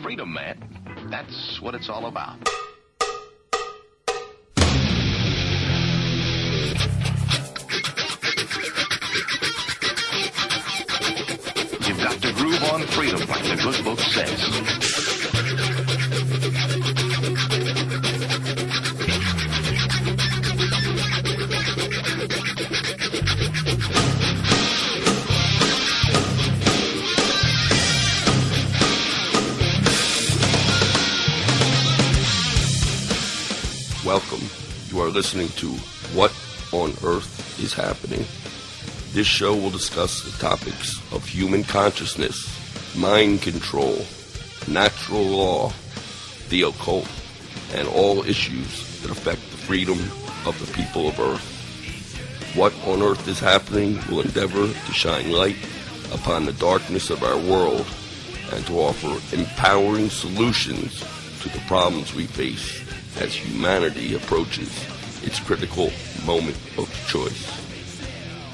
freedom, man. That's what it's all about. You've got to groove on freedom, like the good book says. Welcome. You are listening to What on Earth is Happening. This show will discuss the topics of human consciousness, mind control, natural law, the occult, and all issues that affect the freedom of the people of Earth. What on Earth is Happening will endeavor to shine light upon the darkness of our world and to offer empowering solutions to the problems we face as humanity approaches its critical moment of choice.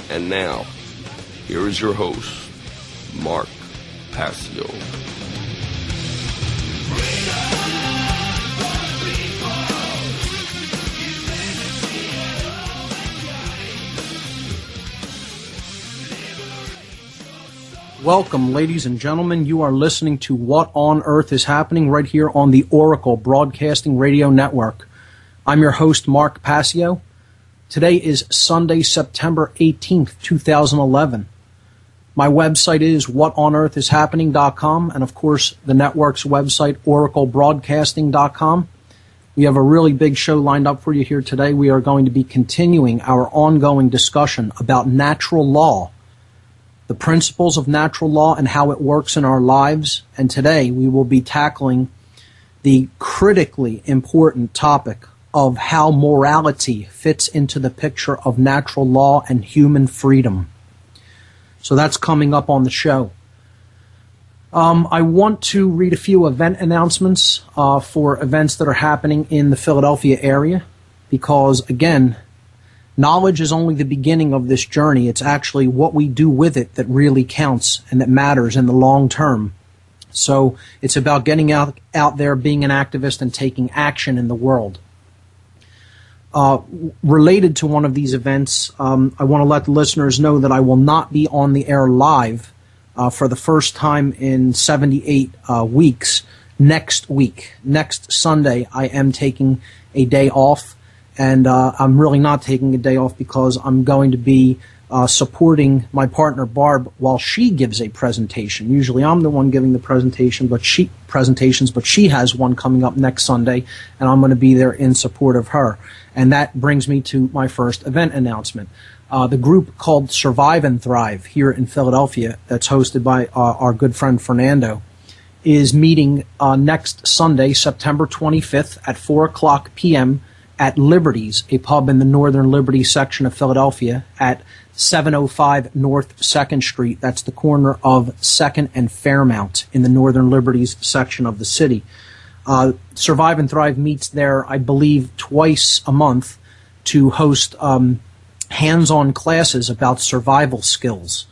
And now, here is your host, Mark Passio. Welcome, ladies and gentlemen. You are listening to What on Earth is Happening right here on the Oracle Broadcasting Radio Network. I'm your host, Mark Passio. Today is Sunday, September 18th, 2011. My website is whatonearthishappening.com, and of course, the network's website, oraclebroadcasting.com. We have a really big show lined up for you here today. We are going to be continuing our ongoing discussion about natural law, the principles of natural law and how it works in our lives. And today we will be tackling the critically important topic of how morality fits into the picture of natural law and human freedom. So that's coming up on the show. I want to read a few event announcements for events that are happening in the Philadelphia area because, again, knowledge is only the beginning of this journey. It's actually what we do with it that really counts and that matters in the long term. So it's about getting out there, being an activist, and taking action in the world. Related to one of these events, I want to let the listeners know that I will not be on the air live for the first time in 78 weeks next week. Next Sunday, I am taking a day off. And I'm really not taking a day off because I'm going to be supporting my partner Barb while she gives a presentation. Usually I'm the one giving the presentation, but she has one coming up next Sunday, and I'm going to be there in support of her. And that brings me to my first event announcement. The group called Survive and Thrive here in Philadelphia, that's hosted by our good friend Fernando, is meeting next Sunday, September 25th at 4 o'clock p.m. at Liberty's, a pub in the Northern Liberty section of Philadelphia at 705 North 2nd Street. That's the corner of 2nd and Fairmount in the Northern Liberties section of the city. Survive and Thrive meets there, I believe, twice a month to host hands-on classes about survival skills.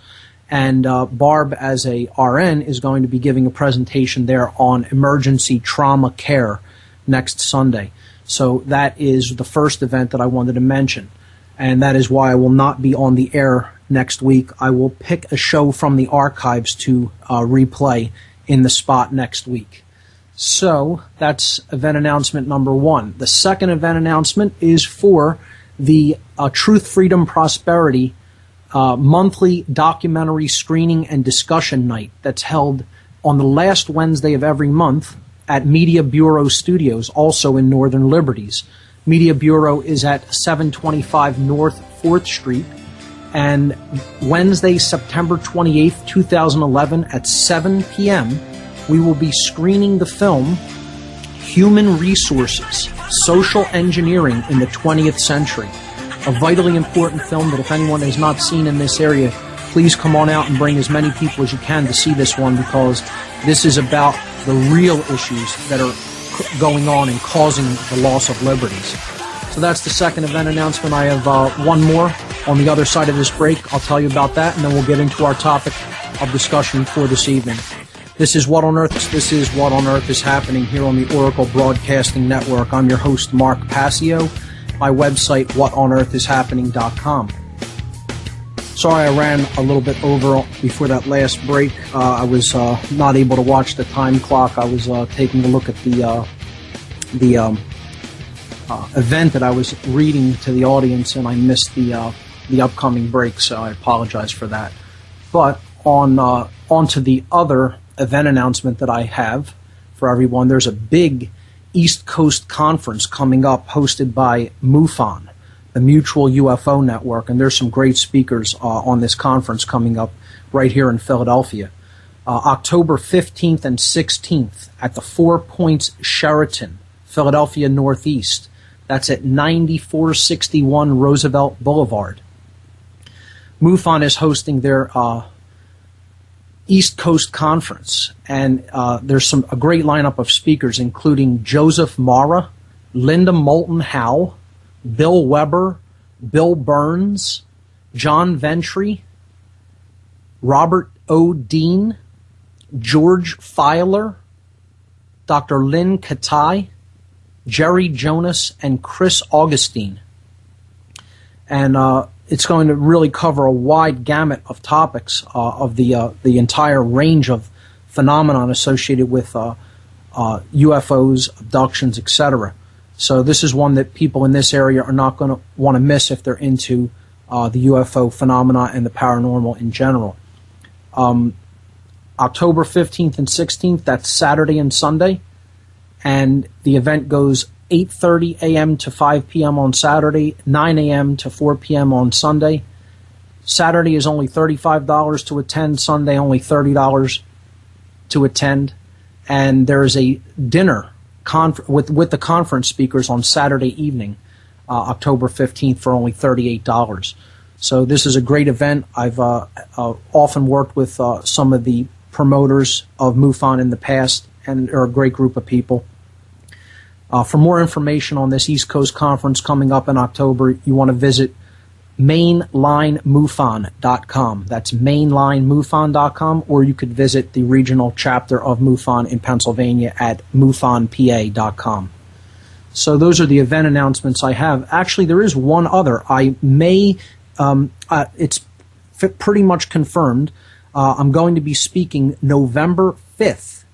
And Barb, as a RN, is going to be giving a presentation there on emergency trauma care next Sunday. So that is the first event that I wanted to mention, and that is why I will not be on the air next week. I will pick a show from the archives to replay in the spot next week. So that's event announcement number one. The second event announcement is for the Truth, Freedom, Prosperity monthly documentary screening and discussion night that's held on the last Wednesday of every month at Media Bureau Studios, also in Northern Liberties. Media Bureau is at 725 North 4th Street. And Wednesday, September 28th, 2011 at 7 p.m., we will be screening the film Human Resources, Social Engineering in the 20th Century. A vitally important film that if anyone has not seen in this area, please come on out and bring as many people as you can to see this one, because this is about the real issues that are going on and causing the loss of liberties. So that's the second event announcement. I have one more on the other side of this break. I'll tell you about that, and then we'll get into our topic of discussion for this evening. This is What on Earth is happening here on the Oracle Broadcasting Network. I'm your host, Mark Passio. My website, whatonearthishappening.com. Sorry I ran a little bit over before that last break. I was not able to watch the time clock. I was taking a look at the event that I was reading to the audience, and I missed the upcoming break, so I apologize for that. But on to the other event announcement that I have for everyone. There's a big East Coast conference coming up hosted by MUFON, the Mutual UFO Network, and there's some great speakers on this conference coming up right here in Philadelphia. October 15th and 16th at the Four Points Sheraton, Philadelphia Northeast. That's at 9461 Roosevelt Boulevard. MUFON is hosting their East Coast Conference, and there's a great lineup of speakers, including Joseph Mara, Linda Moulton Howe, Bill Weber, Bill Burns, John Ventry, Robert O. Dean, George Filer, Dr. Lynn Katai, Jerry Jonas, and Chris Augustine. And it's going to really cover a wide gamut of topics of the entire range of phenomenon associated with UFOs, abductions, etc. So this is one that people in this area are not going to want to miss if they're into the UFO phenomena and the paranormal in general. October 15th and 16th, that's Saturday and Sunday, and the event goes 8:30 a.m. to 5 p.m. on Saturday, 9 a.m. to 4 p.m. on Sunday. Saturday is only $35 to attend, Sunday only $30 to attend, and there is a dinner with the conference speakers on Saturday evening, October 15th, for only $38. So this is a great event. I've often worked with some of the promoters of MUFON in the past, and they're a great group of people. For more information on this East Coast Conference coming up in October, you want to visit mainlinemufon.com. That's mainlinemufon.com, or you could visit the regional chapter of MUFON in Pennsylvania at mufonpa.com. So those are the event announcements I have. Actually, there is one other. I may, it's pretty much confirmed. I'm going to be speaking November 5th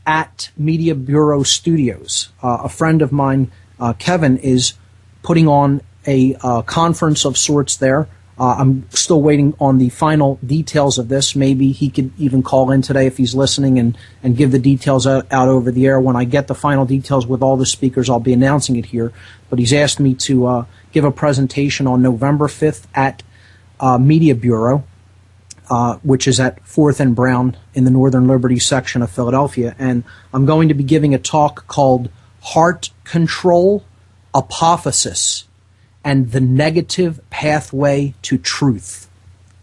at Media Bureau Studios. A friend of mine, Kevin, is putting on a conference of sorts there. I'm still waiting on the final details of this. Maybe he could even call in today if he's listening and give the details out over the air. When I get the final details with all the speakers, I'll be announcing it here. But he's asked me to give a presentation on November 5th at Media Bureau, which is at 4th and Brown in the Northern Liberty section of Philadelphia. And I'm going to be giving a talk called Heart Control, Apophasis, and the Negative Pathway to Truth.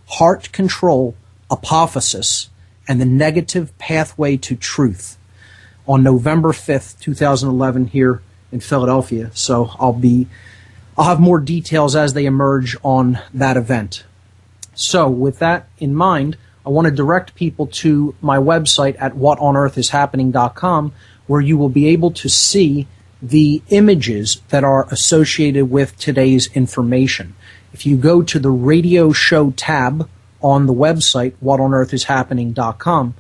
Heart Control, Apophasis, and the Negative Pathway to Truth on November 5th, 2011 here in Philadelphia. So I'll have more details as they emerge on that event. So with that in mind, I want to direct people to my website at whatonearthishappening.com, where you will be able to see the images that are associated with today's information. If you go to the radio show tab on the website, whatonearthishappening.com,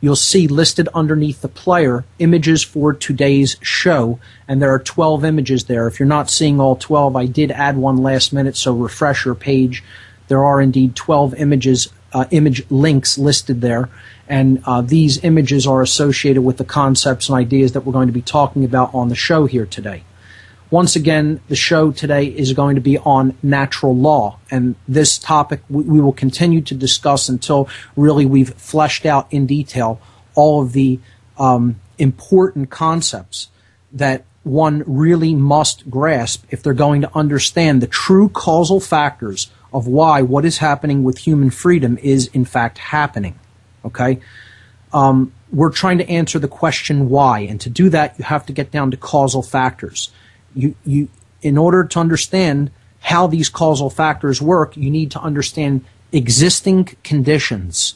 you'll see listed underneath the player images for today's show, and there are 12 images there. If you're not seeing all 12, I did add one last minute, so refresh your page. There are indeed 12 images, image links listed there, and these images are associated with the concepts and ideas that we're going to be talking about on the show here today. Once again, the show today is going to be on natural law, and this topic we will continue to discuss until really we've fleshed out in detail all of the important concepts that one really must grasp if they're going to understand the true causal factors of why what is happening with human freedom is in fact happening. Okay? We're trying to answer the question why, and to do that you have to get down to causal factors. You in order to understand how these causal factors work, you need to understand existing conditions.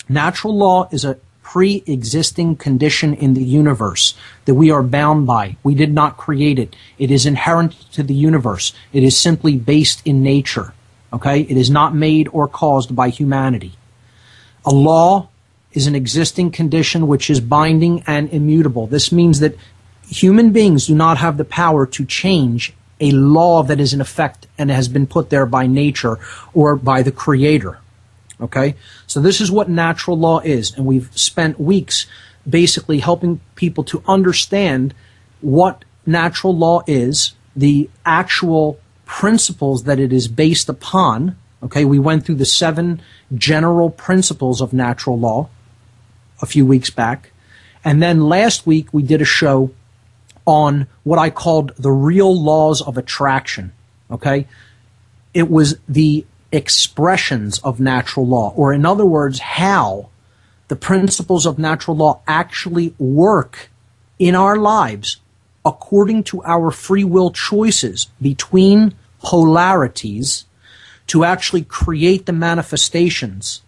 Natural law is a pre-existing condition in the universe that we are bound by. We did not create it. It is inherent to the universe. It is simply based in nature. Okay? It is not made or caused by humanity. A law is an existing condition which is binding and immutable. This means that human beings do not have the power to change a law that is in effect and has been put there by nature or by the Creator. Okay? So this is what natural law is, and we've spent weeks basically helping people to understand what natural law is, the actual principles that it is based upon. Okay? We went through the 7 general principles of natural law a few weeks back. And then last week we did a show on what I called the real laws of attraction. Okay? It was the expressions of natural law, or in other words, how the principles of natural law actually work in our lives according to our free will choices between polarities to actually create the manifestations,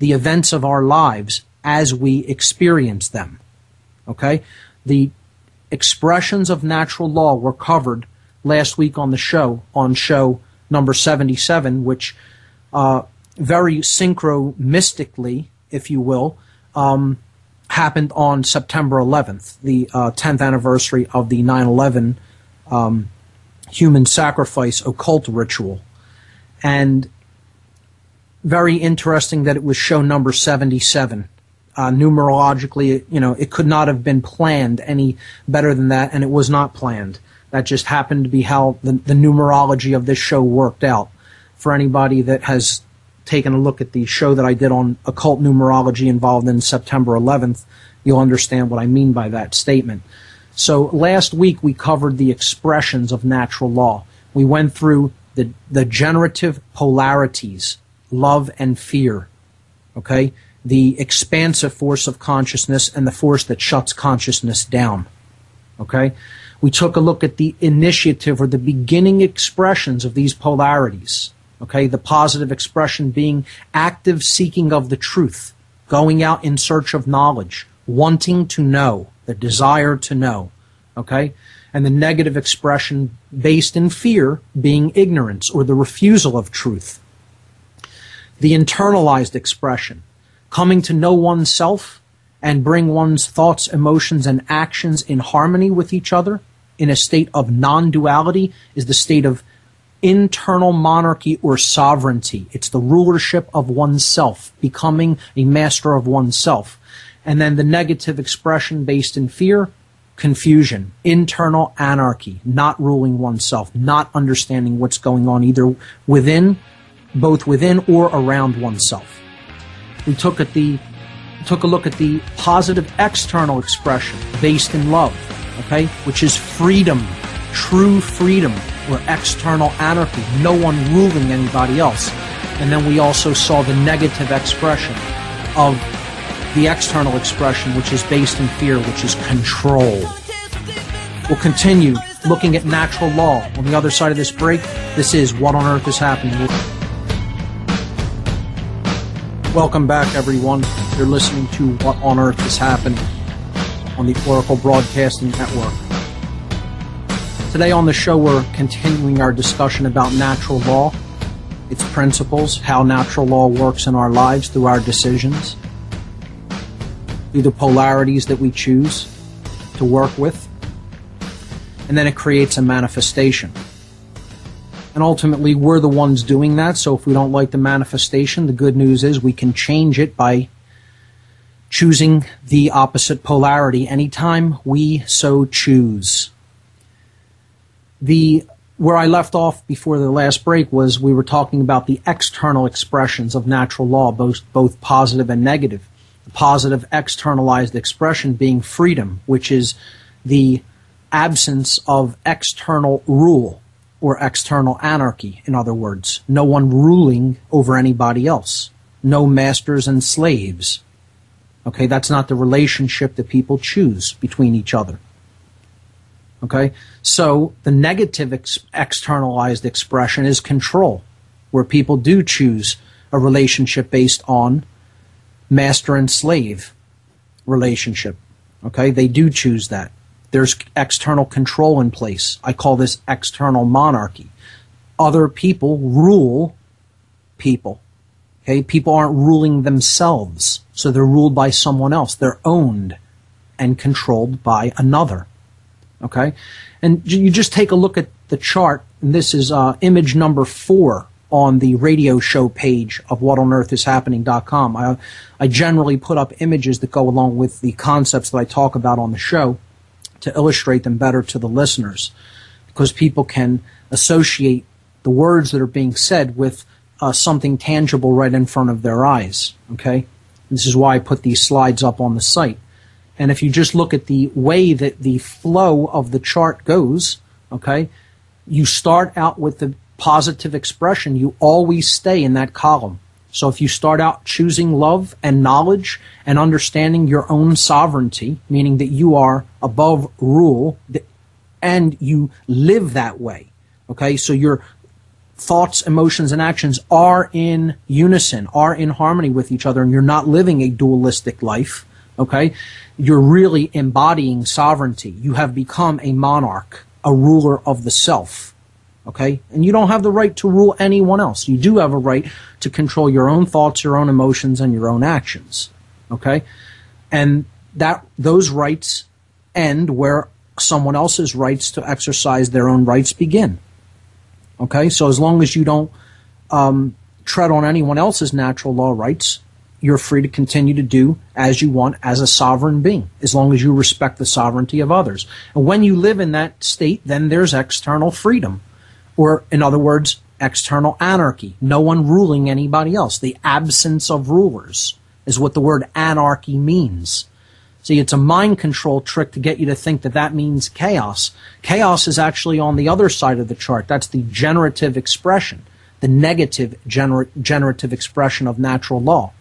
the events of our lives as we experience them. Okay? The expressions of natural law were covered last week on show number 77, which very synchronistically, if you will, happened on September 11th, the 10th anniversary of the 9/11 human sacrifice occult ritual. And very interesting that it was show number 77. Numerologically, it could not have been planned any better than that, and it was not planned. That just happened to be how the numerology of this show worked out. For anybody that has taken a look at the show that I did on occult numerology involved in September 11th, you'll understand what I mean by that statement. So last week we covered the expressions of natural law. We went through the generative polarities, love and fear, okay? The expansive force of consciousness and the force that shuts consciousness down, okay? We took a look at the initiative or the beginning expressions of these polarities. Okay, the positive expression being active seeking of the truth, going out in search of knowledge, wanting to know, the desire to know. Okay, and the negative expression based in fear being ignorance or the refusal of truth. The internalized expression, coming to know oneself and bring one's thoughts, emotions, and actions in harmony with each other in a state of non-duality, is the state of internal monarchy or sovereignty. It's the rulership of oneself, becoming a master of oneself. And then the negative expression based in fear, confusion, internal anarchy, not ruling oneself, not understanding what's going on either within, both within or around oneself. We took a look at the positive external expression based in love, okay, which is freedom, true freedom, or external anarchy, no one ruling anybody else. And then we also saw the negative expression of the external expression, which is based in fear, which is control. We'll continue looking at natural law on the other side of this break. This is What on Earth is Happening. Welcome back, everyone. You're listening to What on Earth is Happening on the Oracle Broadcasting Network. Today on the show, we're continuing our discussion about natural law, its principles, how natural law works in our lives through our decisions, through the polarities that we choose to work with, and then it creates a manifestation. And ultimately, we're the ones doing that, so if we don't like the manifestation, the good news is we can change it by choosing the opposite polarity anytime we so choose. Where I left off before the last break was we were talking about the external expressions of natural law, both positive and negative. The positive externalized expression being freedom, which is the absence of external rule or external anarchy, in other words. No one ruling over anybody else. No masters and slaves. Okay, that's not the relationship that people choose between each other. Okay, so the negative externalized expression is control, where people do choose a relationship based on master and slave relationship. Okay, they do choose that. There's external control in place. I call this external monarchy. Other people rule people. Okay, people aren't ruling themselves, so they're ruled by someone else. They're owned and controlled by another. Okay, and you just take a look at the chart, and this is image number 4 on the radio show page of whatonearthishappening.com. I generally put up images that go along with the concepts that I talk about on the show to illustrate them better to the listeners, because people can associate the words that are being said with something tangible right in front of their eyes. Okay, this is why I put these slides up on the site. And if you just look at the way that the flow of the chart goes, okay, you start out with the positive expression. You always stay in that column. So if you start out choosing love and knowledge and understanding your own sovereignty, meaning that you are above rule, and you live that way, okay, so your thoughts, emotions, and actions are in unison, are in harmony with each other, and you're not living a dualistic life, okay, you're really embodying sovereignty. You have become a monarch, a ruler of the self. Okay? And you don't have the right to rule anyone else. You do have a right to control your own thoughts, your own emotions, and your own actions. Okay? And those rights end where someone else's rights to exercise their own rights begin. Okay? So as long as you don't tread on anyone else's natural law rights, you're free to continue to do as you want as a sovereign being, as long as you respect the sovereignty of others. And when you live in that state, then there's external freedom. Or, in other words, external anarchy. No one ruling anybody else. The absence of rulers is what the word anarchy means. See, it's a mind control trick to get you to think that that means chaos. Chaos is actually on the other side of the chart. That's the generative expression, the negative generative expression of natural law.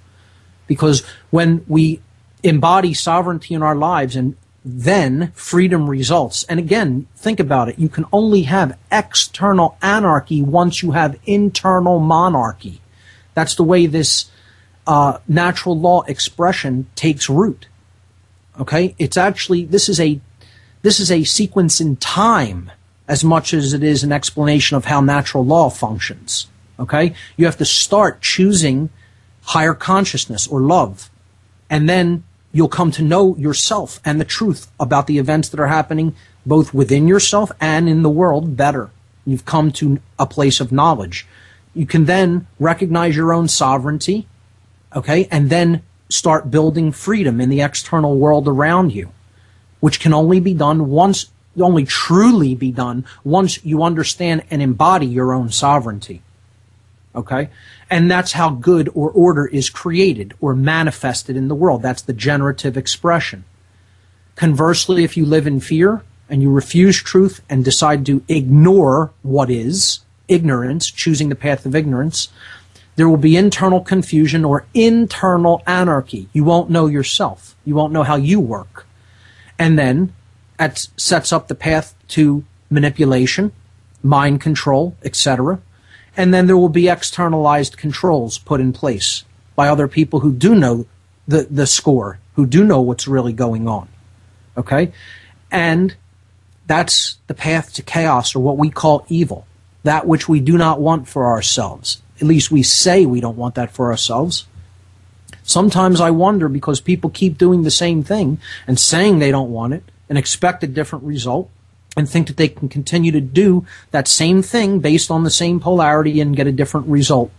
Because when we embody sovereignty in our lives, and then freedom results. And again, think about it. You can only have external anarchy once you have internal monarchy. That's the way this natural law expression takes root. Okay? It's actually, this is a sequence in time as much as it is an explanation of how natural law functions. Okay? You have to start choosing higher consciousness or love. And then you'll come to know yourself and the truth about the events that are happening both within yourself and in the world better. You've come to a place of knowledge. You can then recognize your own sovereignty, okay, and then start building freedom in the external world around you, which can only be done once, only truly be done once you understand and embody your own sovereignty. Okay? And that's how good or order is created or manifested in the world. That's the generative expression. Conversely, if you live in fear and you refuse truth and decide to ignore what is, ignorance, choosing the path of ignorance, there will be internal confusion or internal anarchy. You won't know yourself. You won't know how you work. And then that sets up the path to manipulation, mind control, etc. And then there will be externalized controls put in place by other people who do know the score, who do know what's really going on. Okay? And that's the path to chaos, or what we call evil, that which we do not want for ourselves. At least we say we don't want that for ourselves. Sometimes I wonder, because people keep doing the same thing and saying they don't want it and expect a different result, and think that they can continue to do that same thing based on the same polarity and get a different result,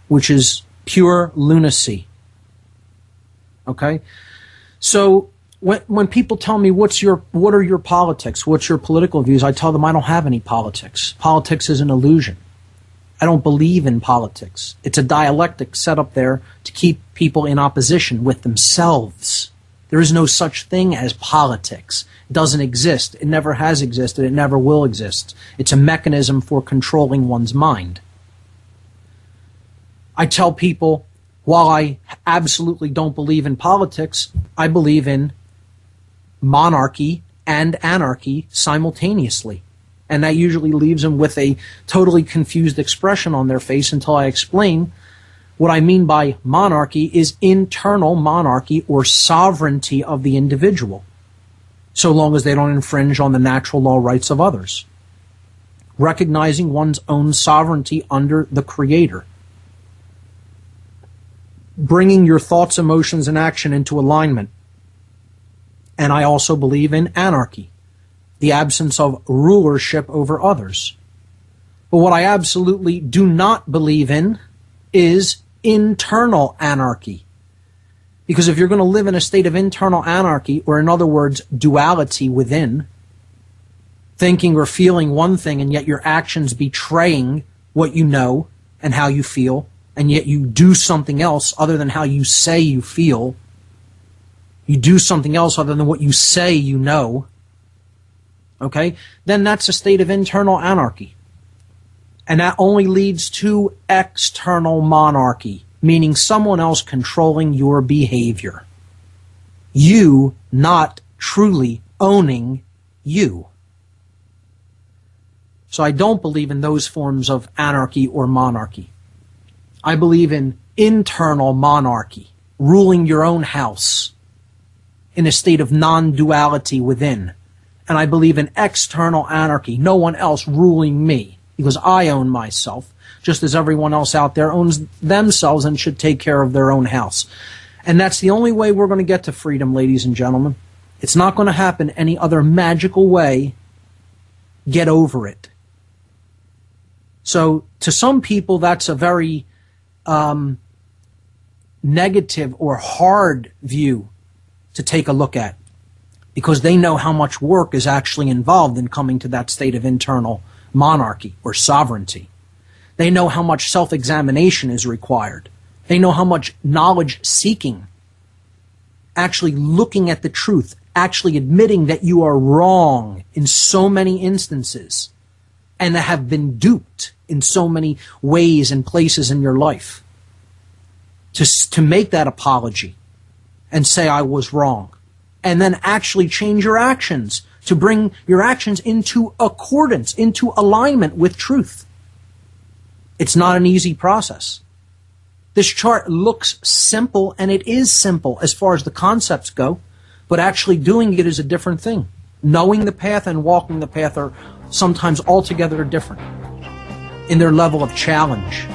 which is pure lunacy. Okay? So when people tell me, what are your politics, what's your political views, I tell them I don't have any politics. Politics is an illusion. I don't believe in politics. It's a dialectic set up there to keep people in opposition with themselves. There is no such thing as politics. It doesn't exist. It never has existed. It never will exist. It's a mechanism for controlling one's mind. I tell people, while I absolutely don't believe in politics, I believe in monarchy and anarchy simultaneously. And that usually leaves them with a totally confused expression on their face until I explain, What I mean by monarchy is internal monarchy or sovereignty of the individual, so long as they don't infringe on the natural law rights of others. Recognizing one's own sovereignty under the Creator. Bringing your thoughts, emotions, and action into alignment. And I also believe in anarchy, the absence of rulership over others. But what I absolutely do not believe in is internal anarchy. Because if you're going to live in a state of internal anarchy, or in other words, duality within, thinking or feeling one thing and yet your actions betraying what you know and how you feel, and yet you do something else other than how you say you feel, you do something else other than what you say you know, okay, then that's a state of internal anarchy. And that only leads to external monarchy, meaning someone else controlling your behavior. You not truly owning you. So I don't believe in those forms of anarchy or monarchy. I believe in internal monarchy, ruling your own house in a state of non-duality within. And I believe in external anarchy, no one else ruling me, because I own myself, just as everyone else out there owns themselves and should take care of their own house. And that's the only way we're going to get to freedom, ladies and gentlemen. It's not going to happen any other magical way. Get over it. So to some people, that's a very negative or hard view to take a look at, because they know how much work is actually involved in coming to that state of internal monarchy or sovereignty. They know how much self-examination is required. They know how much knowledge seeking, actually looking at the truth, actually admitting that you are wrong in so many instances and have been duped in so many ways and places in your life. To make that apology and say, I was wrong. And then actually change your actions, to bring your actions into accordance, into alignment with truth. It's not an easy process. This chart looks simple, and it is simple as far as the concepts go, but actually doing it is a different thing. Knowing the path and walking the path are sometimes altogether different in their level of challenge.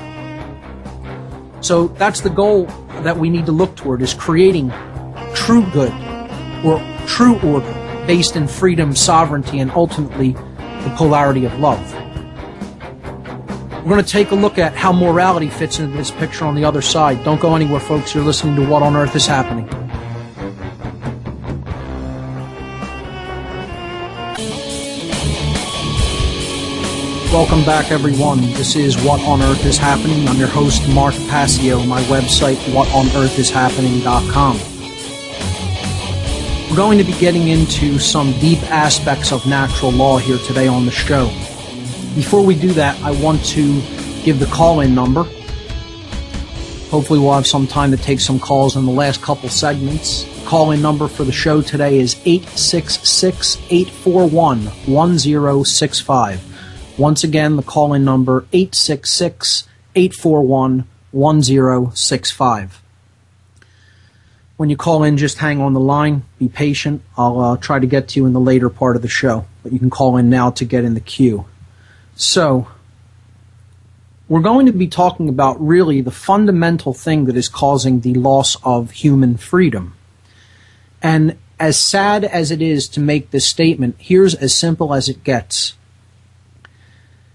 So that's the goal that we need to look toward, is creating true good or true order based in freedom, sovereignty, and ultimately the polarity of love. We're going to take a look at how morality fits into this picture on the other side. Don't go anywhere, folks. You're listening to What on Earth is Happening. Welcome back, everyone. This is What on Earth is Happening. I'm your host, Mark Passio. My website, whatonearthishappening.com. We're going to be getting into some deep aspects of natural law here today on the show. Before we do that, I want to give the call-in number. Hopefully we'll have some time to take some calls in the last couple segments. Call-in number for the show today is 866-841-1065. Once again, the call-in number, 866-841-1065. When you call in, just hang on the line. Be patient. I'll try to get to you in the later part of the show. But you can call in now to get in the queue. So, we're going to be talking about really the fundamental thing that is causing the loss of human freedom. And as sad as it is to make this statement, here's as simple as it gets.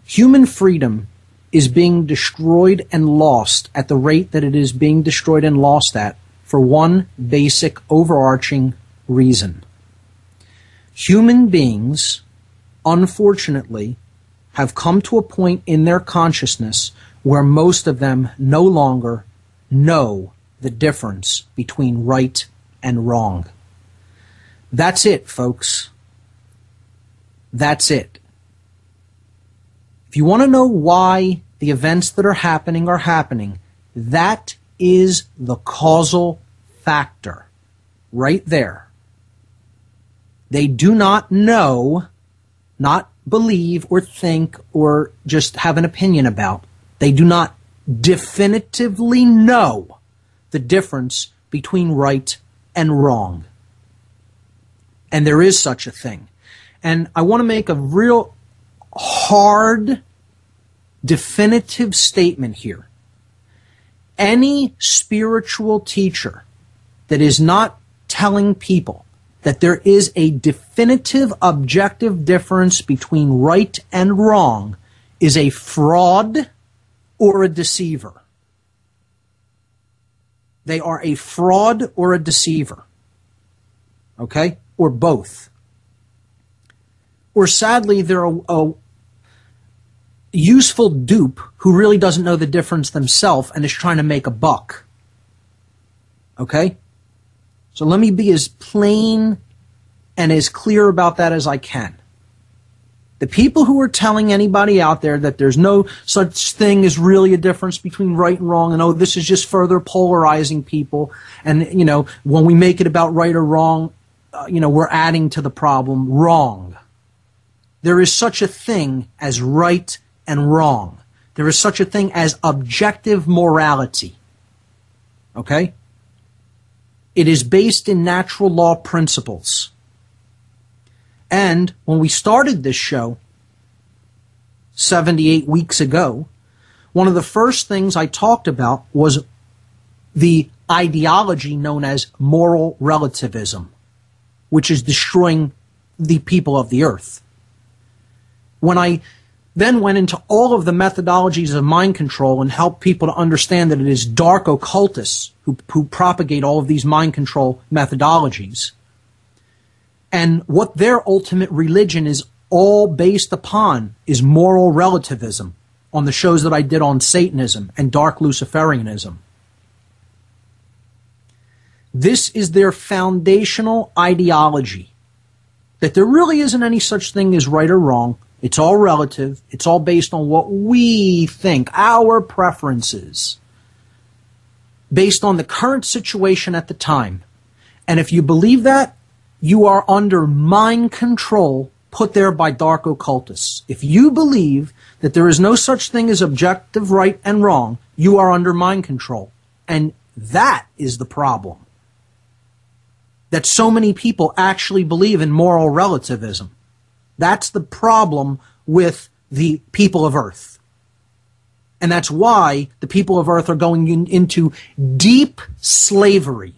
Human freedom is being destroyed and lost at the rate that it is being destroyed and lost at for one basic overarching reason. Human beings, unfortunately, have come to a point in their consciousness where most of them no longer know the difference between right and wrong. That's it, folks. That's it. If you want to know why the events that are happening, that is the causal factor right there. They do not know, not believe or think or just have an opinion about. They do not definitively know the difference between right and wrong. And there is such a thing. And I want to make a real hard, definitive statement here. Any spiritual teacher that is not telling people that there is a definitive, objective difference between right and wrong is a fraud or a deceiver. They are a fraud or a deceiver. Okay? Or both. Or sadly, they're a useful dupe who really doesn't know the difference themselves and is trying to make a buck. Okay? So let me be as plain and as clear about that as I can. The people who are telling anybody out there that there's no such thing as really a difference between right and wrong, and oh, this is just further polarizing people, and, you know, when we make it about right or wrong, we're adding to the problem. Wrong. There is such a thing as right and wrong. There is such a thing as objective morality. Okay? It is based in natural law principles. And when we started this show 78 weeks ago, one of the first things I talked about was the ideology known as moral relativism, which is destroying the people of the earth. When I then went into all of the methodologies of mind control and helped people to understand that it is dark occultists who propagate all of these mind control methodologies, and what their ultimate religion is all based upon is moral relativism, on the shows that I did on Satanism and dark Luciferianism. This is their foundational ideology, that there really isn't any such thing as right or wrong. It's all relative. It's all based on what we think, our preferences, based on the current situation at the time. And if you believe that, you are under mind control put there by dark occultists. If you believe that there is no such thing as objective right and wrong, you are under mind control. And that is the problem. That so many people actually believe in moral relativism. That's the problem with the people of Earth. And that's why the people of Earth are going into deep slavery.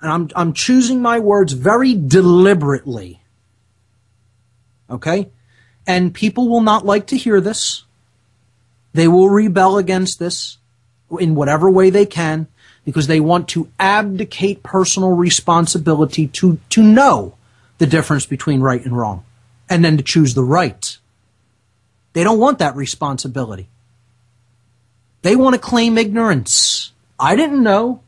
And I'm choosing my words very deliberately. Okay? And people will not like to hear this. They will rebel against this in whatever way they can, because they want to abdicate personal responsibility to know the difference between right and wrong, and then to choose the right. They don't want that responsibility. They want to claim ignorance. I didn't know.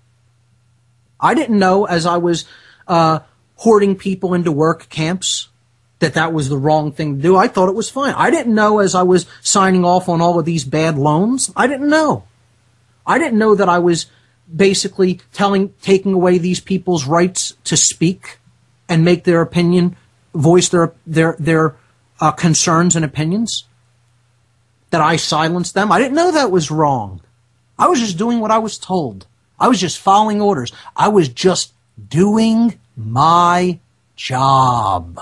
I didn't know as I was hoarding people into work camps that was the wrong thing to do. I thought it was fine. I didn't know as I was signing off on all of these bad loans. I didn't know. I didn't know that I was basically taking away these people's rights to speak and make their opinion, voice their concerns and opinions. That I silenced them. I didn't know that was wrong. I was just doing what I was told. I was just following orders. I was just doing my job.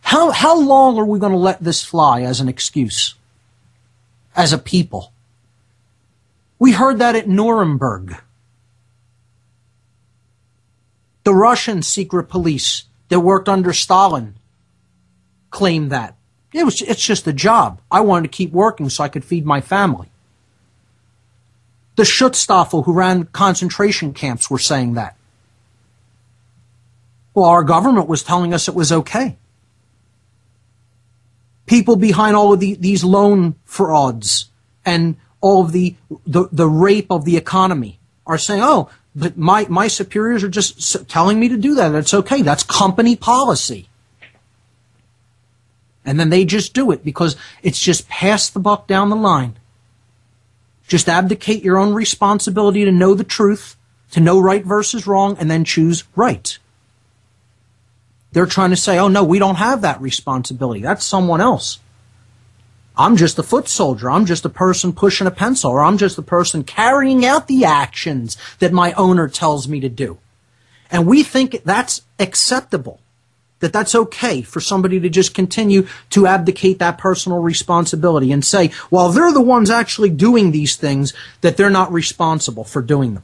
How long are we going to let this fly as an excuse? As a people? We heard that at Nuremberg. The Russian secret police that worked under Stalin claimed that. It's just a job. I wanted to keep working so I could feed my family. The Schutzstaffel who ran concentration camps were saying that. Well, our government was telling us it was okay. People behind all of these loan frauds and all of the rape of the economy are saying, oh, but my superiors are just telling me to do that. That's okay. That's company policy. And then they just do it because it's just pass the buck down the line. Just abdicate your own responsibility to know the truth, to know right versus wrong, and then choose right. They're trying to say, oh, no, we don't have that responsibility. That's someone else. I'm just a foot soldier. I'm just a person pushing a pencil, or I'm just a person carrying out the actions that my owner tells me to do. And we think that's acceptable, that that's okay for somebody to just continue to abdicate that personal responsibility and say, well, they're the ones actually doing these things, that they're not responsible for doing them.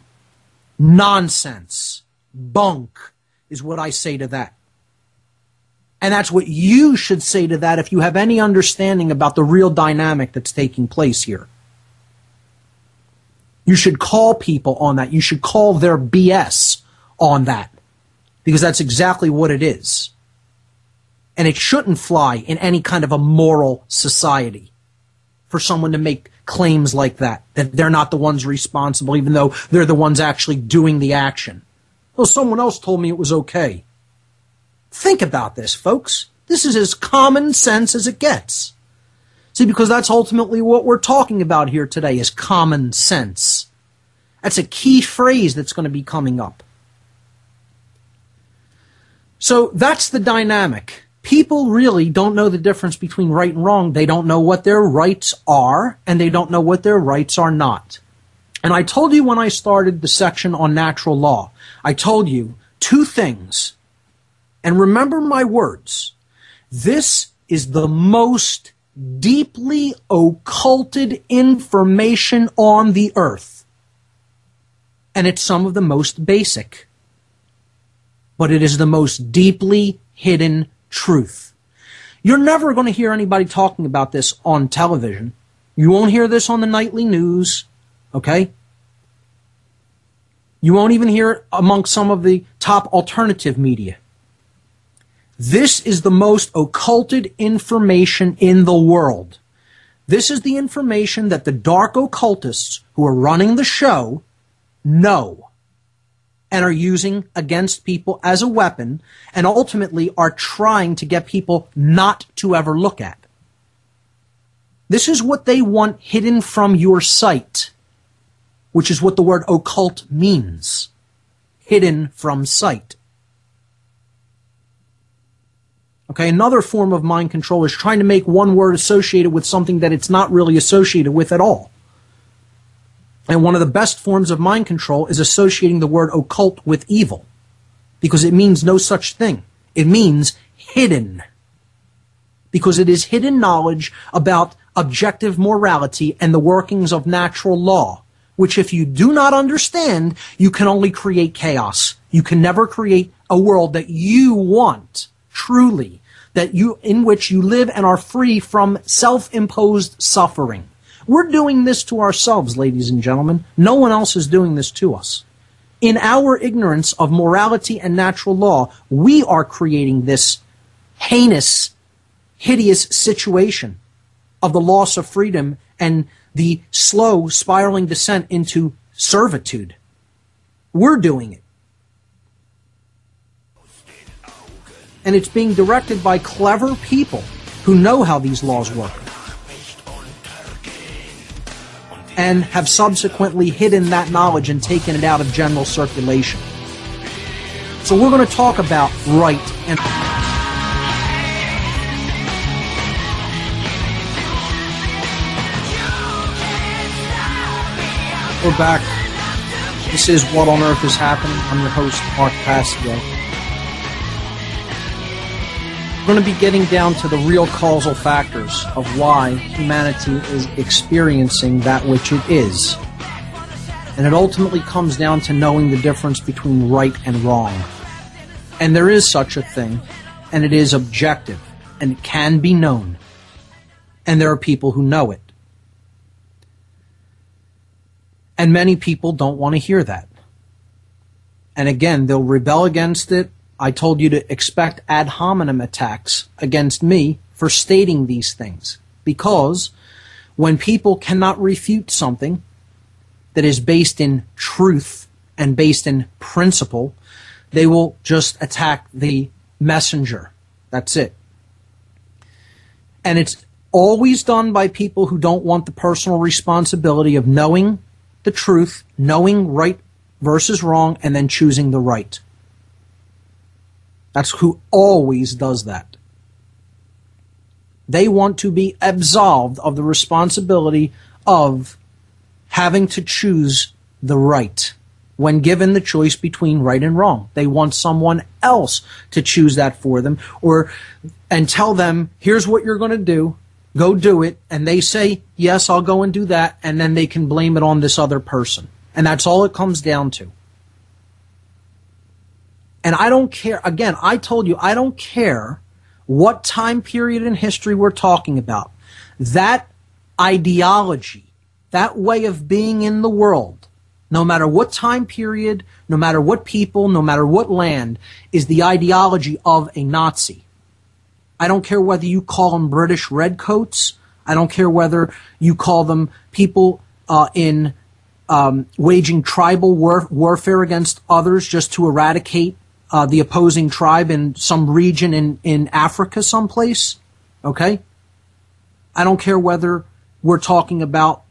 Nonsense. Bunk is what I say to that. And that's what you should say to that if you have any understanding about the real dynamic that's taking place here. You should call people on that. You should call their BS on that, because that's exactly what it is. And it shouldn't fly in any kind of a moral society for someone to make claims like that they're not the ones responsible, even though they're the ones actually doing the action. Well, someone else told me it was okay. Think about this, folks. This is as common sense as it gets. See, because that's ultimately what we're talking about here today, is common sense. That's a key phrase that's going to be coming up. So that's the dynamic. People really don't know the difference between right and wrong. They don't know what their rights are, and they don't know what their rights are not. And I told you when I started the section on natural law, I told you two things. And remember my words. This is the most deeply occulted information on the earth. And it's some of the most basic. But it is the most deeply hidden truth. You're never going to hear anybody talking about this on television. You won't hear this on the nightly news, okay? You won't even hear it amongst some of the top alternative media. This is the most occulted information in the world. This is the information that the dark occultists who are running the show know and are using against people as a weapon, and ultimately are trying to get people not to ever look at. This is what they want hidden from your sight, which is what the word occult means. Hidden from sight. Okay, another form of mind control is trying to make one word associated with something that it's not really associated with at all. And one of the best forms of mind control is associating the word occult with evil, because it means no such thing. It means hidden, because it is hidden knowledge about objective morality and the workings of natural law, which if you do not understand, you can only create chaos. You can never create a world that you want, truly, in which you live and are free from self-imposed suffering. We're doing this to ourselves, ladies and gentlemen. No one else is doing this to us. In our ignorance of morality and natural law, we are creating this heinous, hideous situation of the loss of freedom and the slow spiraling descent into servitude. We're doing it. And it's being directed by clever people who know how these laws work and have subsequently hidden that knowledge and taken it out of general circulation. So we're going to talk about right and... We're back. This is What on Earth is Happening. I'm your host, Mark Passio. We're going to be getting down to the real causal factors of why humanity is experiencing that which it is. And it ultimately comes down to knowing the difference between right and wrong. And there is such a thing, and it is objective, and it can be known. And there are people who know it. And many people don't want to hear that. And again, they'll rebel against it. I told you to expect ad hominem attacks against me for stating these things. Because when people cannot refute something that is based in truth and based in principle, they will just attack the messenger. That's it. And it's always done by people who don't want the personal responsibility of knowing the truth, knowing right versus wrong, and then choosing the right. That's who always does that. They want to be absolved of the responsibility of having to choose the right when given the choice between right and wrong. They want someone else to choose that for them, and tell them, here's what you're going to do, go do it, and they say, yes, I'll go and do that, and then they can blame it on this other person. And that's all it comes down to. And I don't care, again, I told you, I don't care what time period in history we're talking about. That ideology, that way of being in the world, no matter what time period, no matter what people, no matter what land, is the ideology of a Nazi. I don't care whether you call them British redcoats. I don't care whether you call them people in waging tribal warfare against others just to eradicate the opposing tribe in some region in Africa someplace. Okay? I don't care whether we're talking about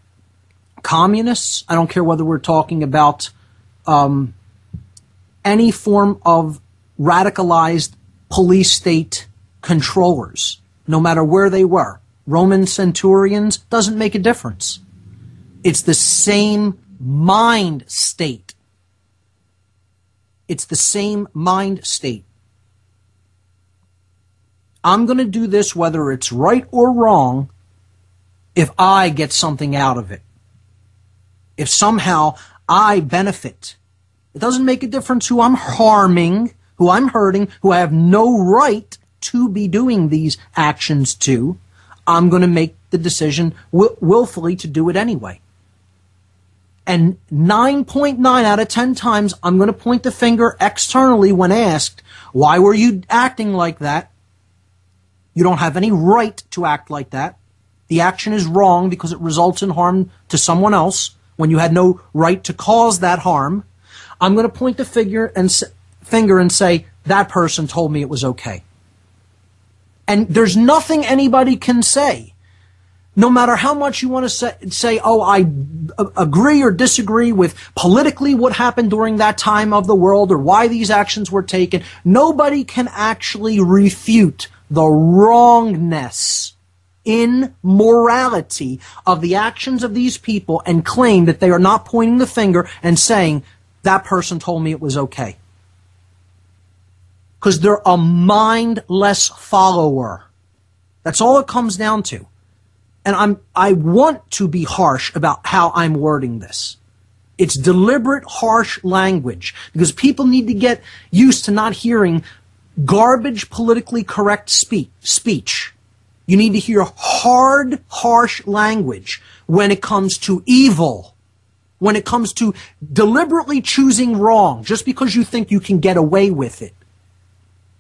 communists. I don't care whether we're talking about any form of radicalized police state controllers, no matter where they were. Roman centurions, doesn't make a difference. It's the same mind state. It's the same mind state. I'm going to do this whether it's right or wrong if I get something out of it. If somehow I benefit. It doesn't make a difference who I'm harming, who I'm hurting, who I have no right to be doing these actions to. I'm going to make the decision willfully to do it anyway. And 9.9 out of 10 times, I'm going to point the finger externally when asked, why were you acting like that? You don't have any right to act like that. The action is wrong because it results in harm to someone else when you had no right to cause that harm. I'm going to point the finger and say, that person told me it was okay. And there's nothing anybody can say. No matter how much you want to say, oh, I agree or disagree with politically what happened during that time of the world or why these actions were taken, nobody can actually refute the wrongness in morality of the actions of these people and claim that they are not pointing the finger and saying, that person told me it was okay. Because they're a mindless follower. That's all it comes down to. And I want to be harsh about how I'm wording this. It's deliberate, harsh language because people need to get used to not hearing garbage, politically correct speech. You need to hear hard, harsh language when it comes to evil, when it comes to deliberately choosing wrong just because you think you can get away with it.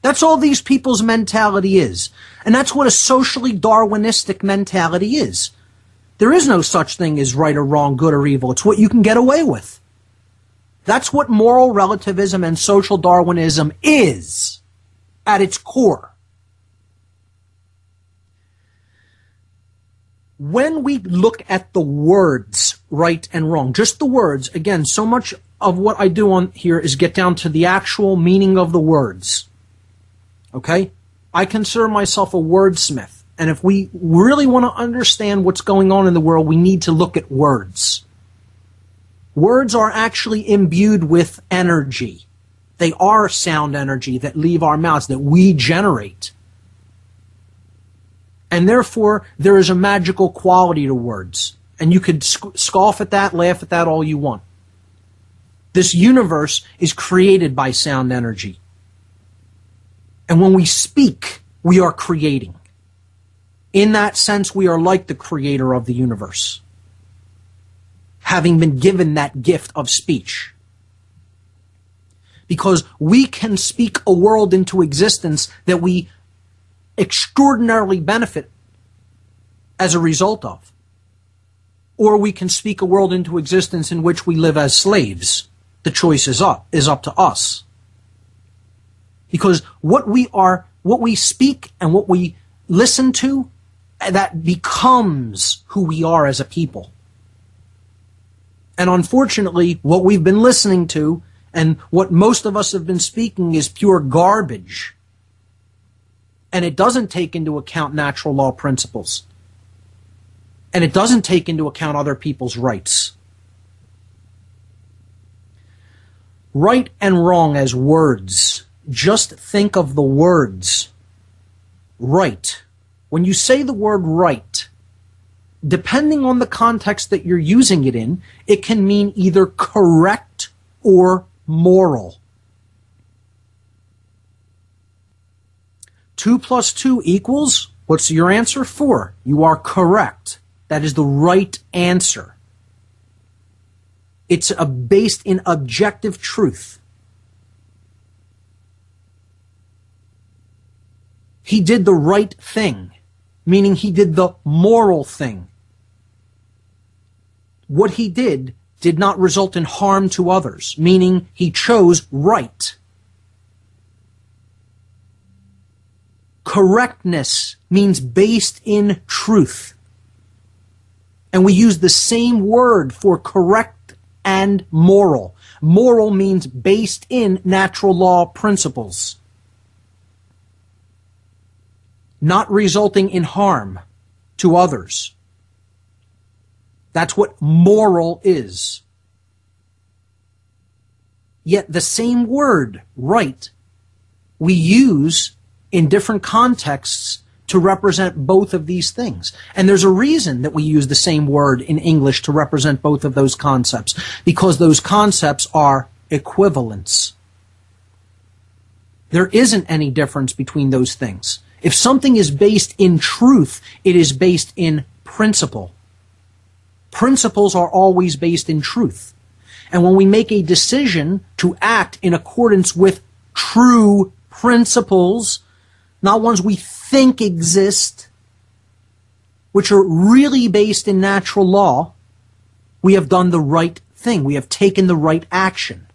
That's all these people's mentality is. And that's what a socially Darwinistic mentality is. There is no such thing as right or wrong, good or evil. It's what you can get away with. That's what moral relativism and social Darwinism is at its core. When we look at the words right and wrong, just the words, again, so much of what I do on here is get down to the actual meaning of the words. Okay? I consider myself a wordsmith. And if we really want to understand what's going on in the world, we need to look at words. Words are actually imbued with energy. They are sound energy that leave our mouths, that we generate. And therefore, there is a magical quality to words. And you could scoff at that, laugh at that all you want. This universe is created by sound energy. And when we speak, we are creating. In that sense, we are like the creator of the universe, having been given that gift of speech. Because we can speak a world into existence that we extraordinarily benefit as a result of. Or we can speak a world into existence in which we live as slaves. The choice is up to us. Because what we speak and what we listen to, that becomes who we are as a people. And unfortunately, what we've been listening to and what most of us have been speaking is pure garbage. And it doesn't take into account natural law principles. And it doesn't take into account other people's rights. Right and wrong as words. Just think of the words. Right. When you say the word right, depending on the context that you're using it in, it can mean either correct or moral. 2 plus 2 equals, what's your answer? 4. You are correct. That is the right answer. It's based in objective truth. He did the right thing, meaning he did the moral thing. What he did not result in harm to others, meaning he chose right. Correctness means based in truth. And we use the same word for correct and moral. Moral means based in natural law principles, not resulting in harm to others. That's what moral is. Yet the same word, right, we use in different contexts to represent both of these things. And there's a reason that we use the same word in English to represent both of those concepts, because those concepts are equivalents. There isn't any difference between those things. If something is based in truth, it is based in principle. Principles are always based in truth. And when we make a decision to act in accordance with true principles, not ones we think exist, which are really based in natural law, we have done the right thing. We have taken the right action.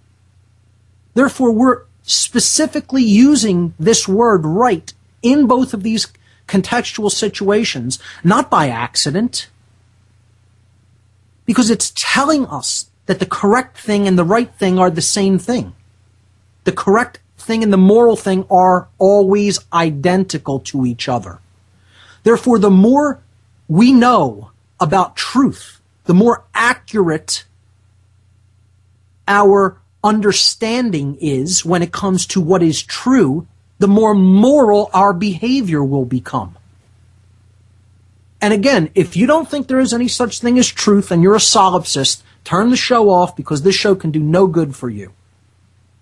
Therefore, we're specifically using this word right in both of these contextual situations, not by accident, because it's telling us that the correct thing and the right thing are the same thing. The correct thing and the moral thing are always identical to each other. Therefore, the more we know about truth, the more accurate our understanding is when it comes to what is true, the more moral our behavior will become. And again, if you don't think there is any such thing as truth and you're a solipsist, turn the show off, because this show can do no good for you.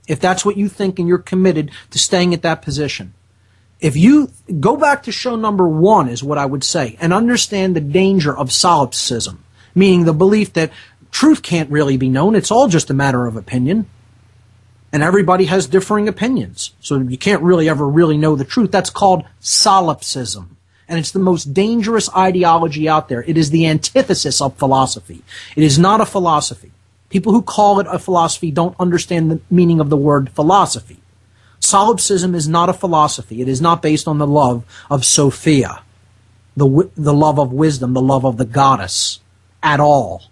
If that's what you think and you're committed to staying at that position. If you go back to show number 1 is what I would say, and understand the danger of solipsism, meaning the belief that truth can't really be known. It's all just a matter of opinion. And everybody has differing opinions. So you can't really ever really know the truth. That's called solipsism. And it's the most dangerous ideology out there. It is the antithesis of philosophy. It is not a philosophy. People who call it a philosophy don't understand the meaning of the word philosophy. Solipsism is not a philosophy. It is not based on the love of Sophia, the love of wisdom, the love of the goddess, at all.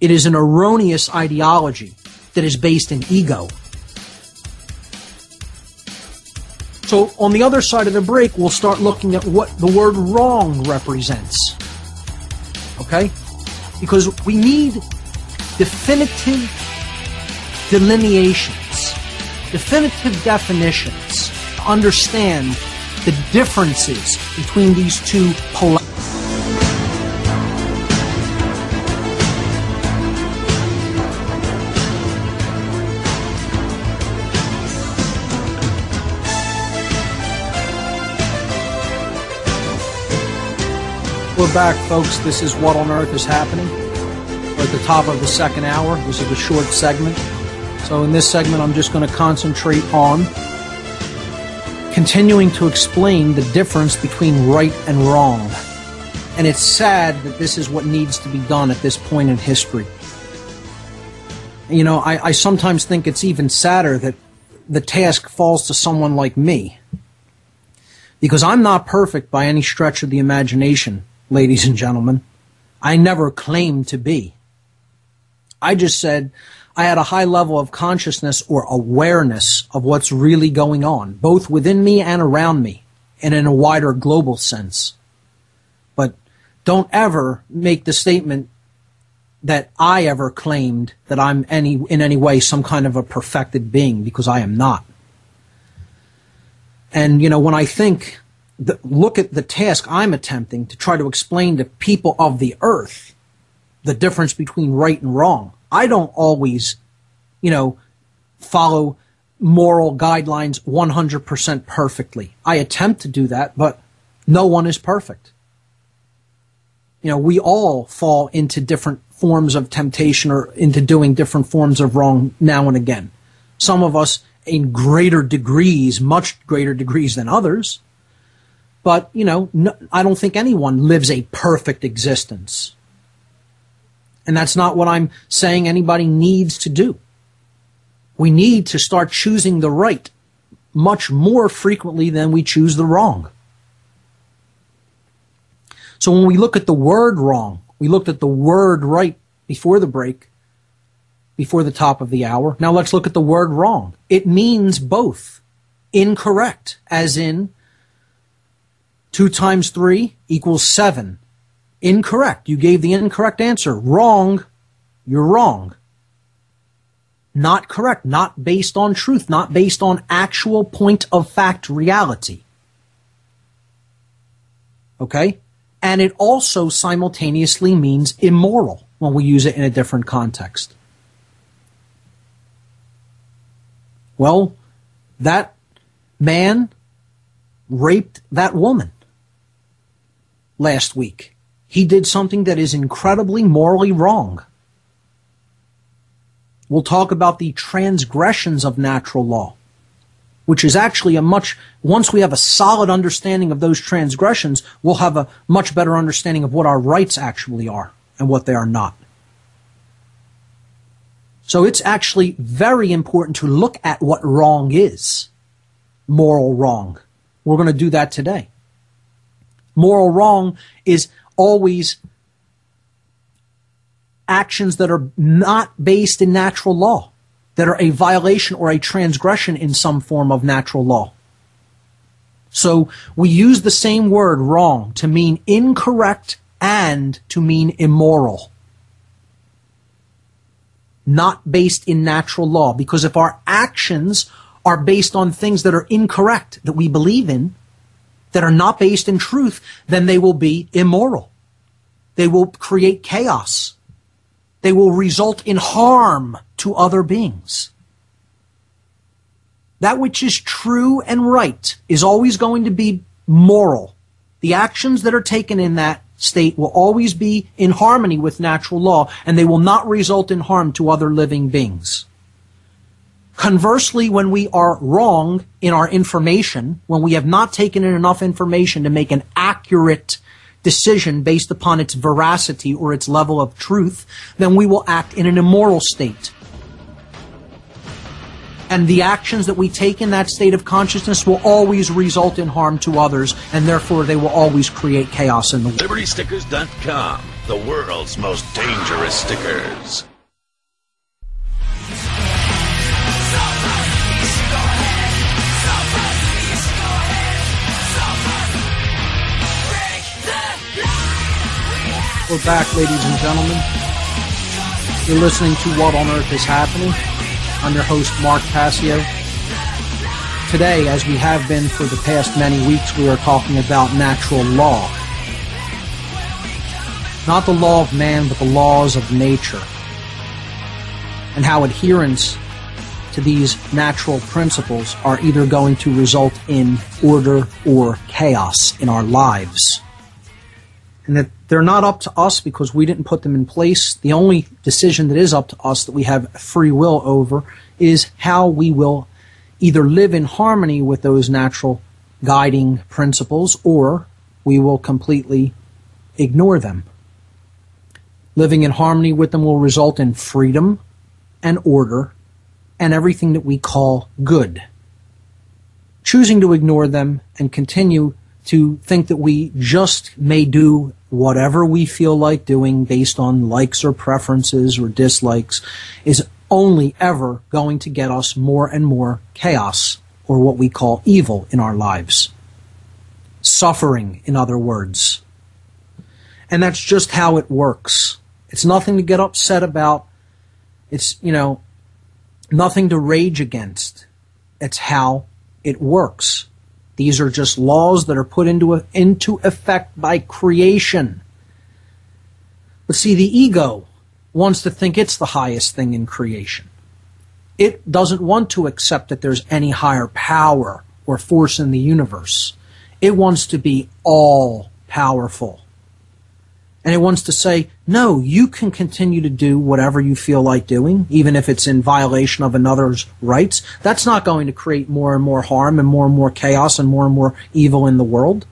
It is an erroneous ideology that is based in ego. So on the other side of the break, we'll start looking at what the word wrong represents. Okay? Because we need definitive delineations, definitive definitions to understand the differences between these two polarities. We're back, folks. This is What on Earth is Happening. We're at the top of the second hour. This is a short segment. So in this segment, I'm just going to concentrate on continuing to explain the difference between right and wrong. And it's sad that this is what needs to be done at this point in history. You know, I sometimes think it's even sadder that the task falls to someone like me. Because I'm not perfect by any stretch of the imagination, ladies and gentlemen. I never claimed to be. I just said, I had a high level of consciousness or awareness of what's really going on, both within me and around me, and in a wider global sense. But don't ever make the statement that I ever claimed that I'm in any way some kind of a perfected being, because I am not. And, when I think, look at the task I'm attempting to try to explain to people of the earth the difference between right and wrong. I don't always, follow moral guidelines 100% perfectly. I attempt to do that, but no one is perfect. We all fall into different forms of temptation or into doing different forms of wrong now and again. Some of us in greater degrees, much greater degrees than others. But, I don't think anyone lives a perfect existence. And that's not what I'm saying anybody needs to do. We need to start choosing the right much more frequently than we choose the wrong. So when we look at the word wrong, we looked at the word right before the break, before the top of the hour. Now let's look at the word wrong. It means both. Incorrect, as in 2 times 3 equals 7. Incorrect. You gave the incorrect answer. Wrong. You're wrong. Not correct. Not based on truth. Not based on actual point of fact reality. Okay? And it also simultaneously means immoral when we use it in a different context. Well, that man raped that woman last week. He did something that is incredibly morally wrong. We'll talk about the transgressions of natural law, which is actually once we have a solid understanding of those transgressions, we'll have a much better understanding of what our rights actually are and what they are not. So it's actually very important to look at what wrong is. Moral wrong. We're going to do that today. Moral wrong is always actions that are not based in natural law, that are a violation or a transgression in some form of natural law. So we use the same word, wrong, to mean incorrect and to mean immoral. Not based in natural law, because if our actions are based on things that are incorrect, that we believe in, that are not based in truth, then they will be immoral. They will create chaos. They will result in harm to other beings. That which is true and right is always going to be moral. The actions that are taken in that state will always be in harmony with natural law, and they will not result in harm to other living beings. Conversely, when we are wrong in our information, when we have not taken in enough information to make an accurate decision based upon its veracity or its level of truth, then we will act in an immoral state. And the actions that we take in that state of consciousness will always result in harm to others, and therefore they will always create chaos in the world. LibertyStickers.com, the world's most dangerous stickers. We're back, ladies and gentlemen. You're listening to What on Earth is Happening. I'm your host, Mark Passio. Today, as we have been for the past many weeks, we are talking about natural law. Not the law of man, but the laws of nature. And how adherence to these natural principles are either going to result in order or chaos in our lives. And that they're not up to us because we didn't put them in place. The only decision that is up to us that we have free will over is how we will either live in harmony with those natural guiding principles, or we will completely ignore them. Living in harmony with them will result in freedom and order and everything that we call good. Choosing to ignore them and continue to think that we just may do whatever we feel like doing based on likes or preferences or dislikes is only ever going to get us more and more chaos, or what we call evil, in our lives. Suffering, in other words. And that's just how it works. It's nothing to get upset about. It's, nothing to rage against. It's how it works. These are just laws that are put into effect by creation. But see, the ego wants to think it's the highest thing in creation. It doesn't want to accept that there's any higher power or force in the universe. It wants to be all-powerful. And it wants to say, no, you can continue to do whatever you feel like doing, even if it's in violation of another's rights. That's not going to create more and more harm and more chaos and more evil in the world,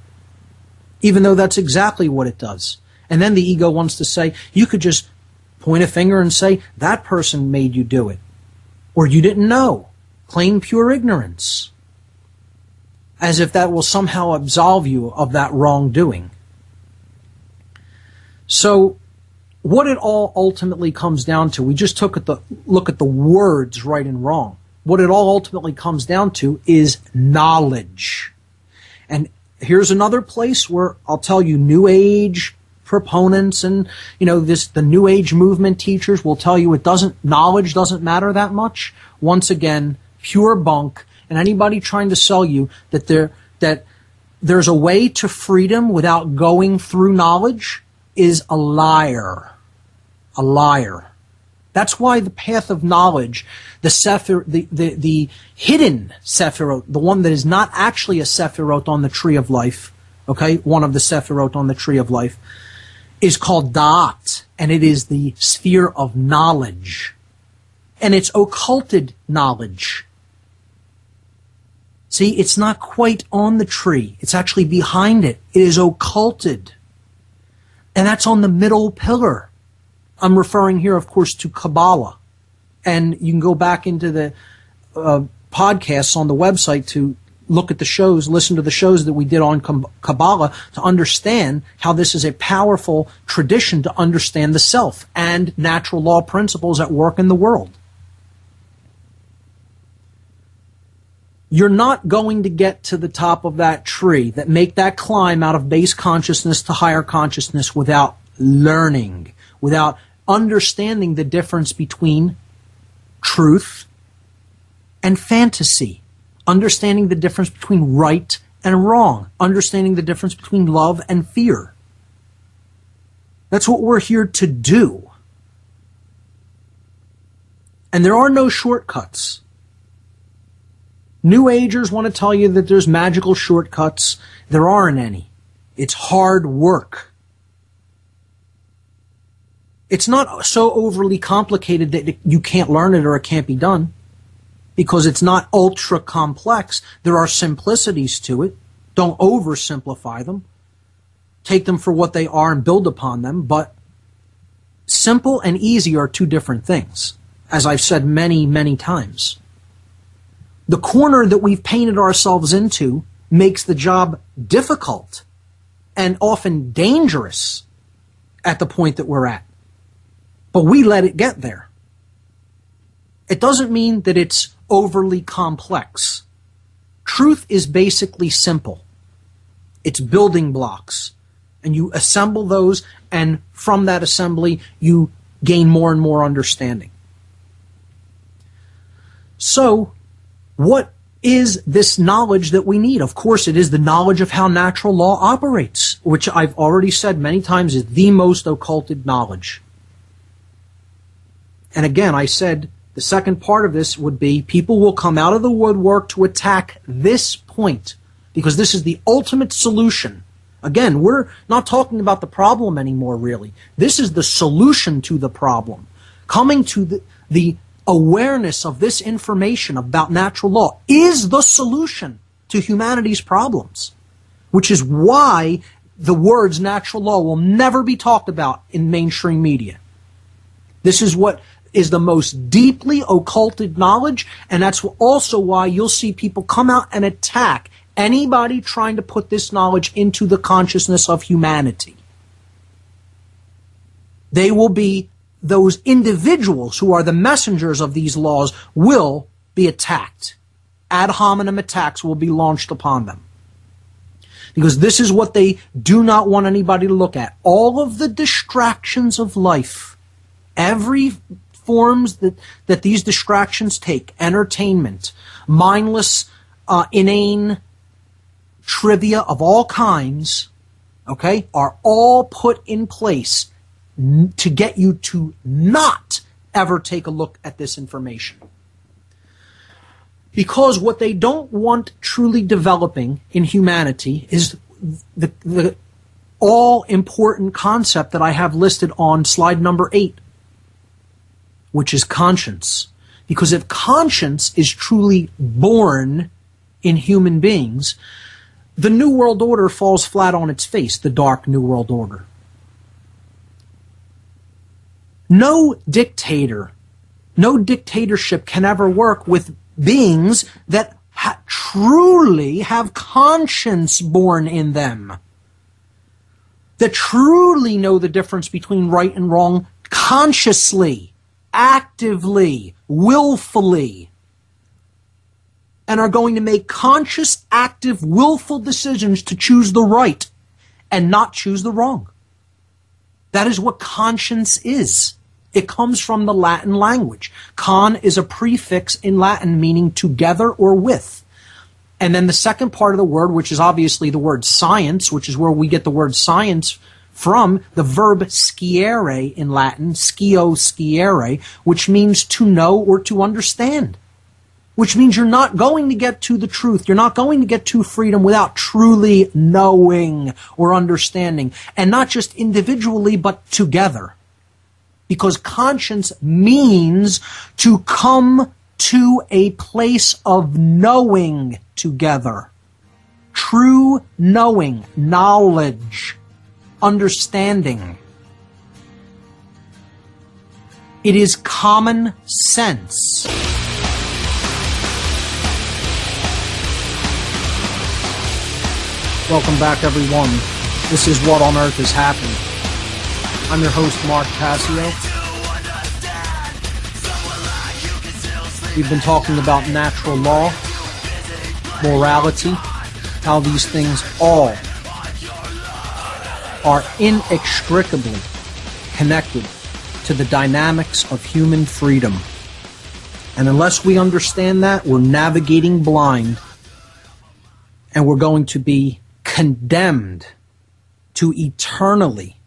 even though that's exactly what it does. And then the ego wants to say, you could just point a finger and say, that person made you do it. Or you didn't know. Claim pure ignorance. As if that will somehow absolve you of that wrongdoing. So, what it all ultimately comes down to, we just took a look at the words right and wrong. What it all ultimately comes down to is knowledge. And here's another place where I'll tell you, New Age proponents and, the New Age movement teachers will tell you knowledge doesn't matter that much. Once again, pure bunk. And anybody trying to sell you that there's a way to freedom without going through knowledge is a liar. A liar. That's why the path of knowledge, the hidden Sephirot, the one that is not actually a Sephirot on the tree of life, okay, one of the Sephirot on the tree of life, is called Da'at, and it is the sphere of knowledge. And it's occulted knowledge. See, it's not quite on the tree. It's actually behind it. It is occulted. And that's on the middle pillar. I'm referring here, of course, to Kabbalah. And you can go back into the podcasts on the website to look at the shows, listen to the shows that we did on Kabbalah to understand how this is a powerful tradition to understand the self and natural law principles at work in the world. You're not going to get to the top of that tree, that make that climb out of base consciousness to higher consciousness without learning, without understanding the difference between truth and fantasy, understanding the difference between right and wrong, understanding the difference between love and fear. That's what we're here to do. And there are no shortcuts. New Agers want to tell you that there's magical shortcuts. There aren't any. It's hard work. It's not so overly complicated that you can't learn it or it can't be done, because it's not ultra complex. There are simplicities to it. Don't oversimplify them. Take them for what they are and build upon them. But simple and easy are two different things, as I've said many, many times. The corner that we've painted ourselves into makes the job difficult and often dangerous at the point that we're at. But we let it get there. It doesn't mean that it's overly complex. Truth is basically simple. It's building blocks. And you assemble those, and from that assembly, you gain more and more understanding. So, what is this knowledge that we need? Of course, it is the knowledge of how natural law operates, which I've already said many times is the most occulted knowledge. And again, I said the second part of this would be people will come out of the woodwork to attack this point, because this is the ultimate solution. Again, we're not talking about the problem anymore, really. This is the solution to the problem. Coming to the awareness of this information about natural law is the solution to humanity's problems, which is why the words natural law will never be talked about in mainstream media. This is what is the most deeply occulted knowledge, and that's also why you'll see people come out and attack anybody trying to put this knowledge into the consciousness of humanity. They will be those individuals who are the messengers of these laws will be attacked. Ad hominem attacks will be launched upon them. Because this is what they do not want anybody to look at. All of the distractions of life, every forms that these distractions take, entertainment, mindless, inane trivia of all kinds, okay, are all put in place to get you to not ever take a look at this information. Because what they don't want truly developing in humanity is the all-important concept that I have listed on slide number 8, which is conscience. Because if conscience is truly born in human beings, the New World Order falls flat on its face, the dark New World Order. No dictator, no dictatorship can ever work with beings that truly have conscience born in them, that truly know the difference between right and wrong consciously, actively, willfully, and are going to make conscious, active, willful decisions to choose the right and not choose the wrong. That is what conscience is. It comes from the Latin language. Con is a prefix in Latin meaning together or with. And then the second part of the word, which is obviously the word science, which is where we get the word science from, the verb sciere in Latin, scio sciere, which means to know or to understand. Which means you're not going to get to the truth. You're not going to get to freedom without truly knowing or understanding. And not just individually, but together. Because conscience means to come to a place of knowing together. True knowing, knowledge, understanding. It is common sense. Welcome back, everyone. This is What on Earth is Happening. I'm your host, Mark Passio. We've been talking about natural law, morality, how these things all are inextricably connected to the dynamics of human freedom. And unless we understand that, we're navigating blind, and we're going to be condemned to eternally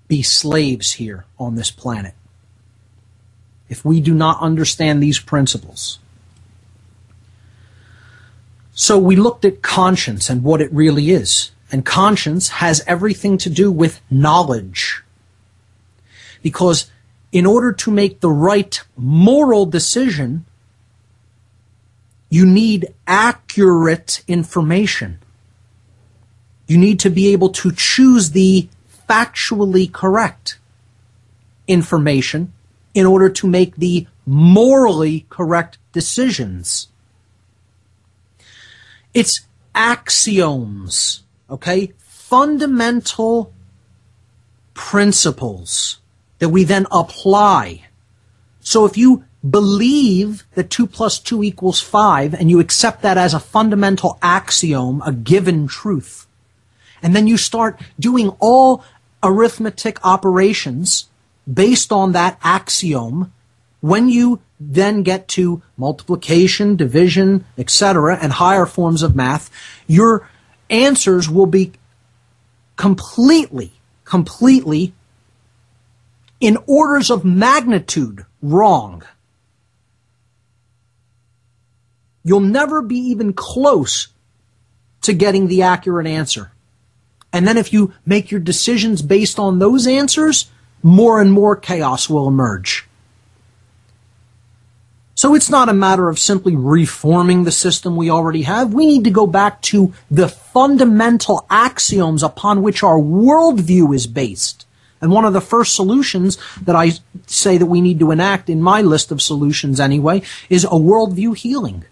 be slaves here on this planet if we do not understand these principles. So we looked at conscience and what it really is. And conscience has everything to do with knowledge. Because in order to make the right moral decision, you need accurate information. You need to be able to choose the factually correct information in order to make the morally correct decisions. It's axioms, okay? Fundamental principles that we then apply. So if you believe that 2 plus 2 equals 5 and you accept that as a fundamental axiom, a given truth, and then you start doing all arithmetic operations based on that axiom, when you then get to multiplication, division, etc., and higher forms of math, your answers will be completely in orders of magnitude wrong. You'll never be even close to getting the accurate answer. And then if you make your decisions based on those answers, more and more chaos will emerge. So it's not a matter of simply reforming the system we already have. We need to go back to the fundamental axioms upon which our worldview is based. And one of the first solutions that I say that we need to enact in my list of solutions anyway is a worldview healing.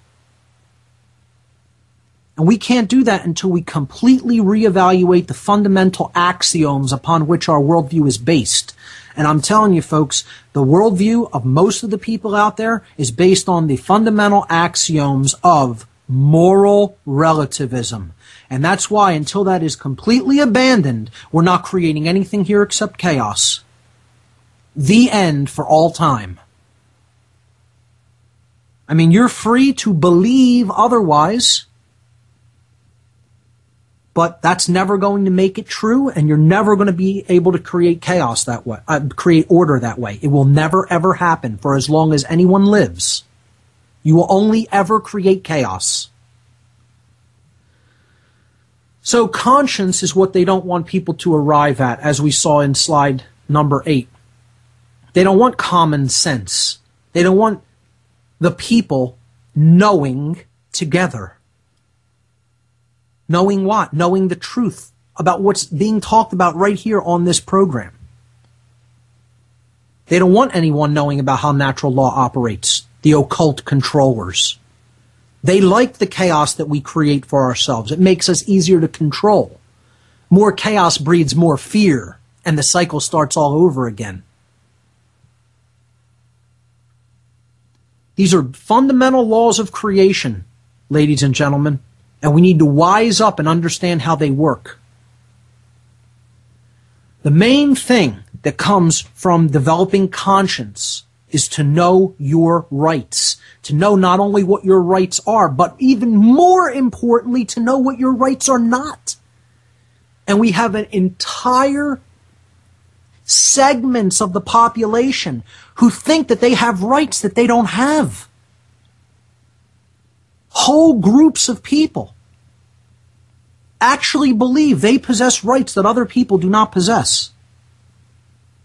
And we can't do that until we completely reevaluate the fundamental axioms upon which our worldview is based. And I'm telling you, folks, the worldview of most of the people out there is based on the fundamental axioms of moral relativism. And that's why, until that is completely abandoned, we're not creating anything here except chaos. The end for all time. I mean, you're free to believe otherwise, but that's never going to make it true, and you're never going to be able to create chaos that way, create order that way. It will never, ever happen for as long as anyone lives. You will only ever create chaos. So conscience is what they don't want people to arrive at, as we saw in slide number 8. They don't want common sense. They don't want the people knowing together. Knowing what? Knowing the truth about what's being talked about right here on this program. They don't want anyone knowing about how natural law operates, the occult controllers. They like the chaos that we create for ourselves. It makes us easier to control. More chaos breeds more fear, and the cycle starts all over again. These are fundamental laws of creation, ladies and gentlemen, and we need to wise up and understand how they work. The main thing that comes from developing conscience is to know your rights, to know not only what your rights are, but even more importantly, to know what your rights are not. And we have an entire segments of the population who think that they have rights that they don't have. Whole groups of people actually believe they possess rights that other people do not possess,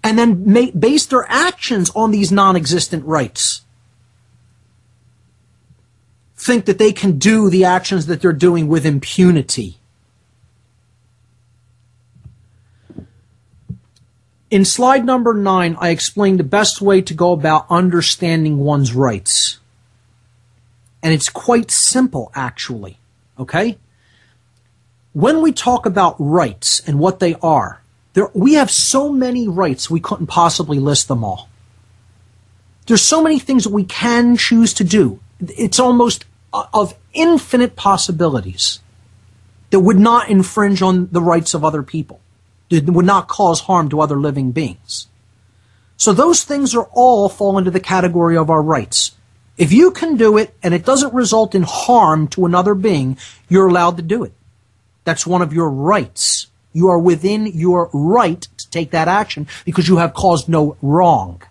and then base their actions on these non-existent rights. Think that they can do the actions that they're doing with impunity. In slide number 9, I explained the best way to go about understanding one's rights. And it's quite simple, actually. Okay? When we talk about rights and what they are, we have so many rights we couldn't possibly list them all. There's so many things that we can choose to do. It's almost of infinite possibilities that would not infringe on the rights of other people. It would not cause harm to other living beings. So those things are all fall into the category of our rights. If you can do it and it doesn't result in harm to another being, you're allowed to do it. That's one of your rights. You are within your right to take that action because you have caused no wrong.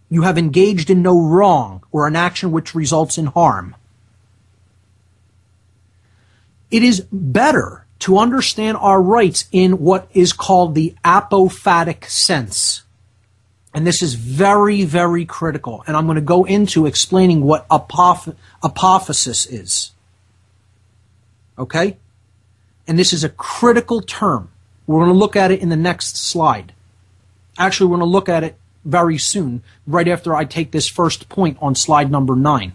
You have engaged in no wrong or an action which results in harm. It is better to understand our rights in what is called the apophatic sense. And this is very, very critical. And I'm going to go into explaining what apophasis is. Okay? And this is a critical term. We're going to look at it in the next slide. Actually, we're going to look at it very soon, right after I take this first point on slide number 9.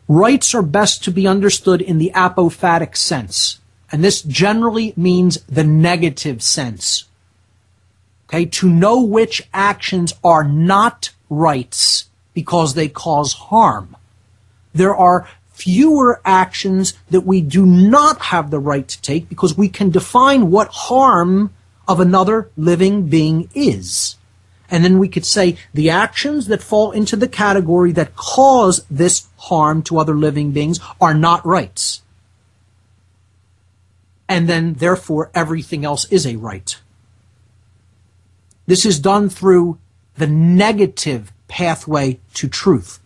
Rights are best to be understood in the apophatic sense, and this generally means the negative sense. Okay, to know which actions are not rights because they cause harm. There are fewer actions that we do not have the right to take because we can define what harm of another living being is. And then we could say the actions that fall into the category that cause this harm to other living beings are not rights. And then, therefore, everything else is a right. This is done through the negative pathway to truth,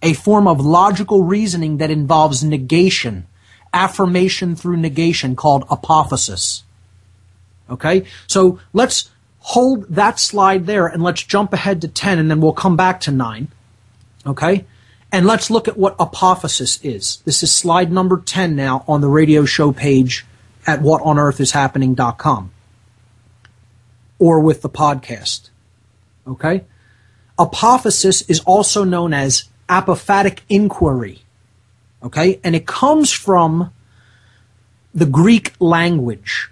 a form of logical reasoning that involves negation, affirmation through negation called apophasis. Okay? So let's hold that slide there and let's jump ahead to 10 and then we'll come back to 9. Okay? And let's look at what apophasis is. This is slide number 10 now on the radio show page at whatonearthishappening.com or with the podcast. Okay? Apophasis is also known as apophatic inquiry. Okay? And it comes from the Greek language.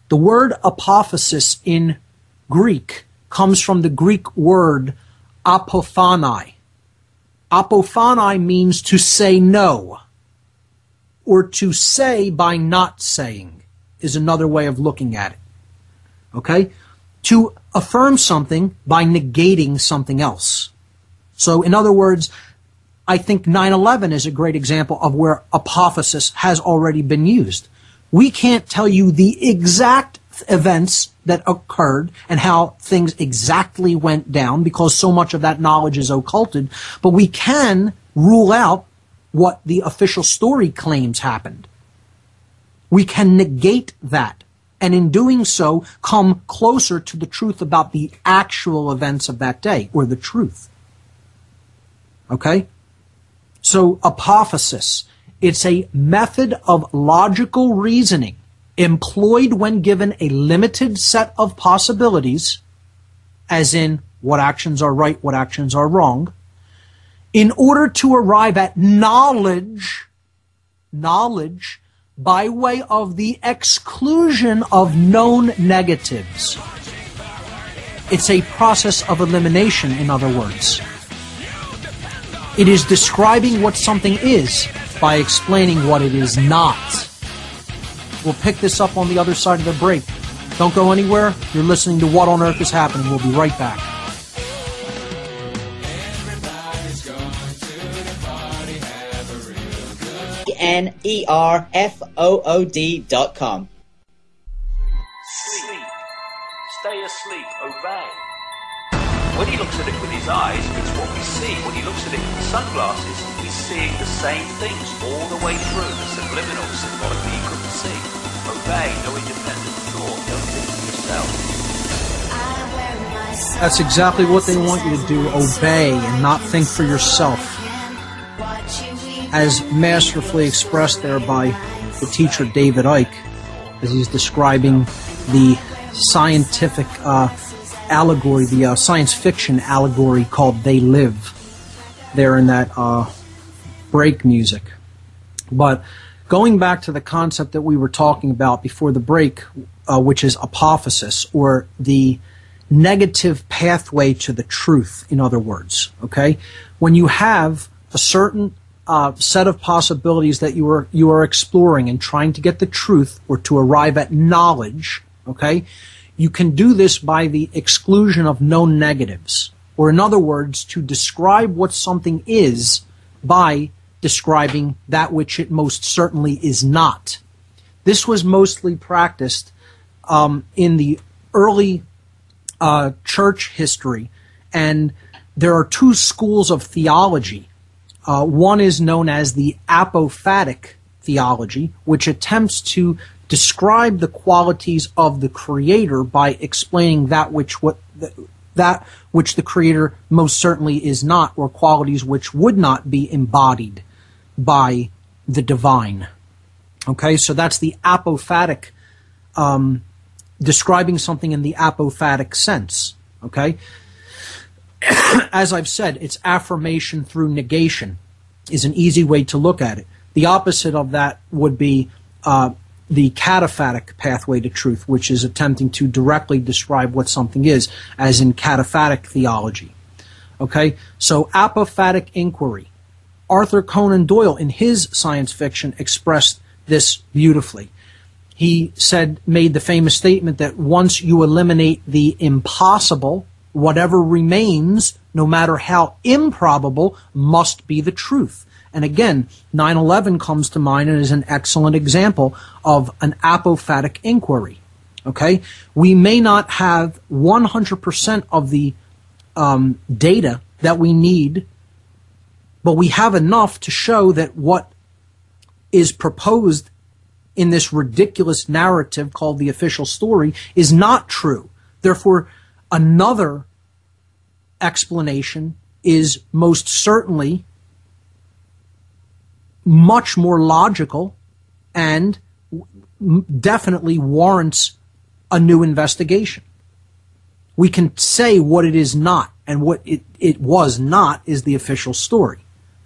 The word apophasis in Greek comes from the Greek word apophani. Apophani means to say no, or to say by not saying is another way of looking at it. Okay? To affirm something by negating something else. So, in other words, I think 9/11 is a great example of where apophasis has already been used. We can't tell you the exact events that occurred and how things exactly went down because so much of that knowledge is occulted, but we can rule out what the official story claims happened. We can negate that, and in doing so, come closer to the truth about the actual events of that day, or the truth. Okay? So, apophasis, it's a method of logical reasoning employed when given a limited set of possibilities, as in what actions are right, what actions are wrong, in order to arrive at knowledge by way of the exclusion of known negatives. It's a process of elimination, in other words. It is describing what something is by explaining what it is not. We'll pick this up on the other side of the break. Don't go anywhere. You're listening to What on Earth is Happening. We'll be right back. NERFOOD.com. Sleep. Stay asleep. Obey. When he looks at it with his eyes, it's what we see. When he looks at it with sunglasses, he's seeing the same things all the way through. The subliminal, symbolic that he couldn't see. Obey. No independent thought. Don't think for yourself. That's exactly what they want you to do. Obey and not think for yourself. As masterfully expressed there by the teacher David Icke, as he's describing the scientific allegory, the science fiction allegory called They Live, there in that break music. But going back to the concept that we were talking about before the break, which is apophasis, or the negative pathway to the truth, in other words, okay? When you have a certain set of possibilities that you are exploring and trying to get the truth or to arrive at knowledge, okay, you can do this by the exclusion of known negatives, or in other words, to describe what something is by describing that which it most certainly is not. This was mostly practiced in the early church history, and there are two schools of theology. One is known as the Apophatic theology, which attempts to describe the qualities of the Creator by explaining that which the Creator most certainly is not, or qualities which would not be embodied by the divine. Okay, so that's the apophatic, describing something in the apophatic sense. Okay? As I've said, it's affirmation through negation is an easy way to look at it. The opposite of that would be the cataphatic pathway to truth, which is attempting to directly describe what something is, as in cataphatic theology. Okay? So apophatic inquiry. Arthur Conan Doyle, in his science fiction, expressed this beautifully. He made the famous statement that once you eliminate the impossible, whatever remains, no matter how improbable, must be the truth. And again, 9/11 comes to mind and is an excellent example of an apophatic inquiry. Okay? We may not have 100% of the data that we need, but we have enough to show that what is proposed in this ridiculous narrative called the official story is not true. Therefore, another explanation is most certainly much more logical and definitely warrants a new investigation. We can say what it is not, and what it was not is the official story.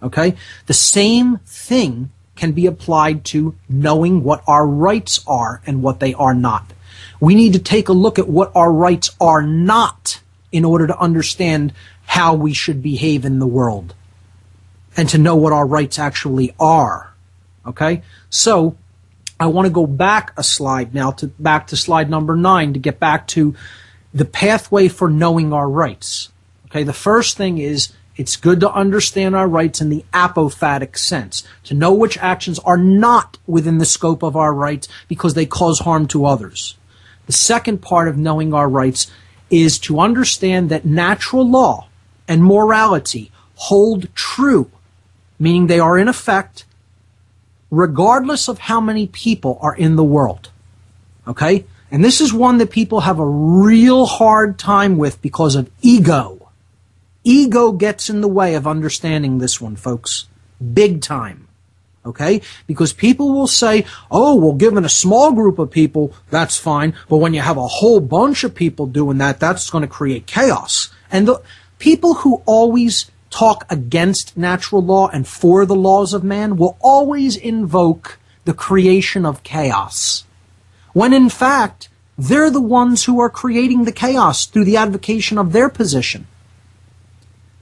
Okay? The same thing can be applied to knowing what our rights are and what they are not. We need to take a look at what our rights are not in order to understand how we should behave in the world and to know what our rights actually are. Okay? So, I want to go back a slide now, back to slide number 9, to get back to the pathway for knowing our rights. Okay? The first thing is, it's good to understand our rights in the apophatic sense, to know which actions are not within the scope of our rights because they cause harm to others. The second part of knowing our rights is to understand that natural law and morality hold true, meaning they are in effect regardless of how many people are in the world. Okay? And this is one that people have a real hard time with because of ego. Ego gets in the way of understanding this one, folks. Big time. Okay? Because people will say, oh, well, given a small group of people, that's fine. But when you have a whole bunch of people doing that, that's going to create chaos. And the people who always talk against natural law and for the laws of man will always invoke the creation of chaos, when in fact, they're the ones who are creating the chaos through the advocation of their position.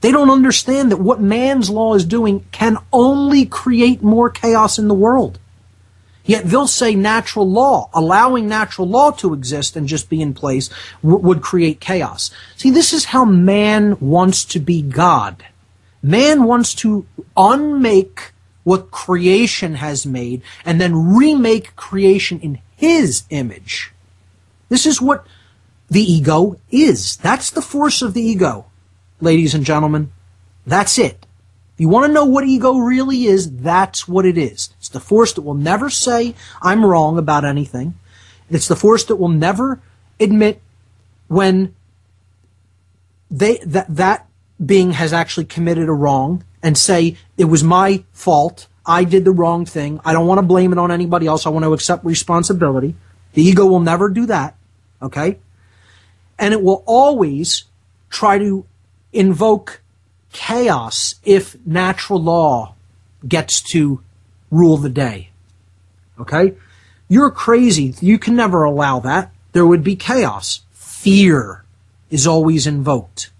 They don't understand that what man's law is doing can only create more chaos in the world. Yet they'll say natural law, allowing natural law to exist and just be in place, would create chaos. See, this is how man wants to be God. Man wants to unmake what creation has made and then remake creation in his image. This is what the ego is. That's the force of the ego, ladies and gentlemen. That's it. If you want to know what ego really is, that's what it is. It's the force that will never say, I'm wrong about anything. It's the force that will never admit when that being has actually committed a wrong and say, it was my fault, I did the wrong thing, I don't want to blame it on anybody else, I want to accept responsibility. The ego will never do that, okay? And it will always try to invoke chaos if natural law gets to rule the day, okay? You're crazy, you can never allow that. There would be chaos. Fear is always invoked.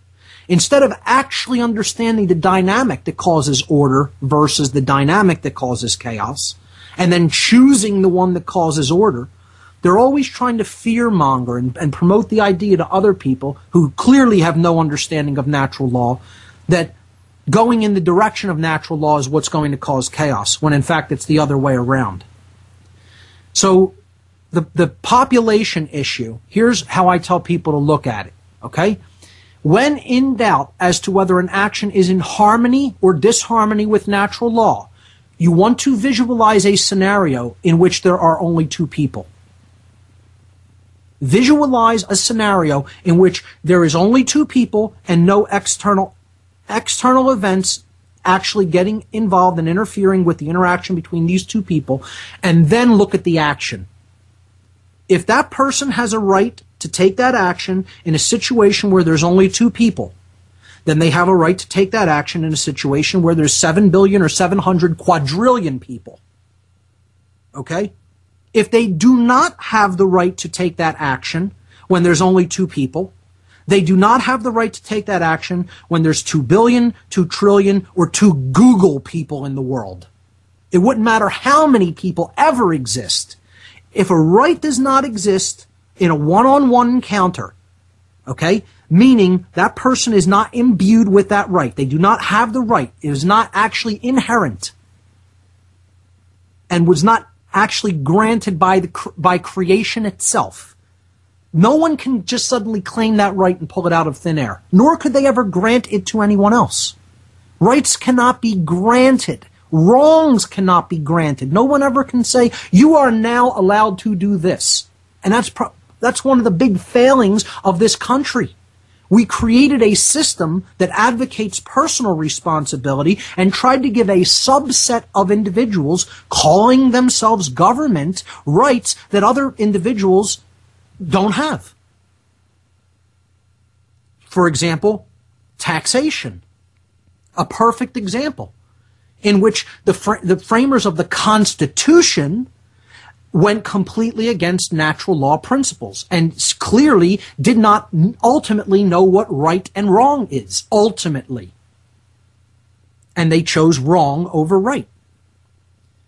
Instead of actually understanding the dynamic that causes order versus the dynamic that causes chaos, and then choosing the one that causes order, they're always trying to fear-monger and promote the idea to other people who clearly have no understanding of natural law that going in the direction of natural law is what's going to cause chaos, when in fact it's the other way around. So the population issue, here's how I tell people to look at it, okay? When in doubt as to whether an action is in harmony or disharmony with natural law, you want to visualize a scenario in which there are only two people. Visualize a scenario in which there is only two people and no external events actually getting involved and interfering with the interaction between these two people, and then look at the action. If that person has a right to take that action in a situation where there's only two people, then they have a right to take that action in a situation where there's 7 billion or 700 quadrillion people. Okay? If they do not have the right to take that action when there's only two people, they do not have the right to take that action when there's 2 billion, 2 trillion, or 2 Google people in the world. It wouldn't matter how many people ever exist. If a right does not exist in a one-on-one encounter, okay, meaning that person is not imbued with that right, they do not have the right, it is not actually inherent, and was not actually granted by creation itself. No one can just suddenly claim that right and pull it out of thin air, nor could they ever grant it to anyone else. Rights cannot be granted. Wrongs cannot be granted. No one ever can say, you are now allowed to do this. And that's one of the big failings of this country. We created a system that advocates personal responsibility and tried to give a subset of individuals calling themselves government rights that other individuals don't have. For example, taxation. A perfect example in which the framers of the Constitution went completely against natural law principles and clearly did not ultimately know what right and wrong is, ultimately. And they chose wrong over right.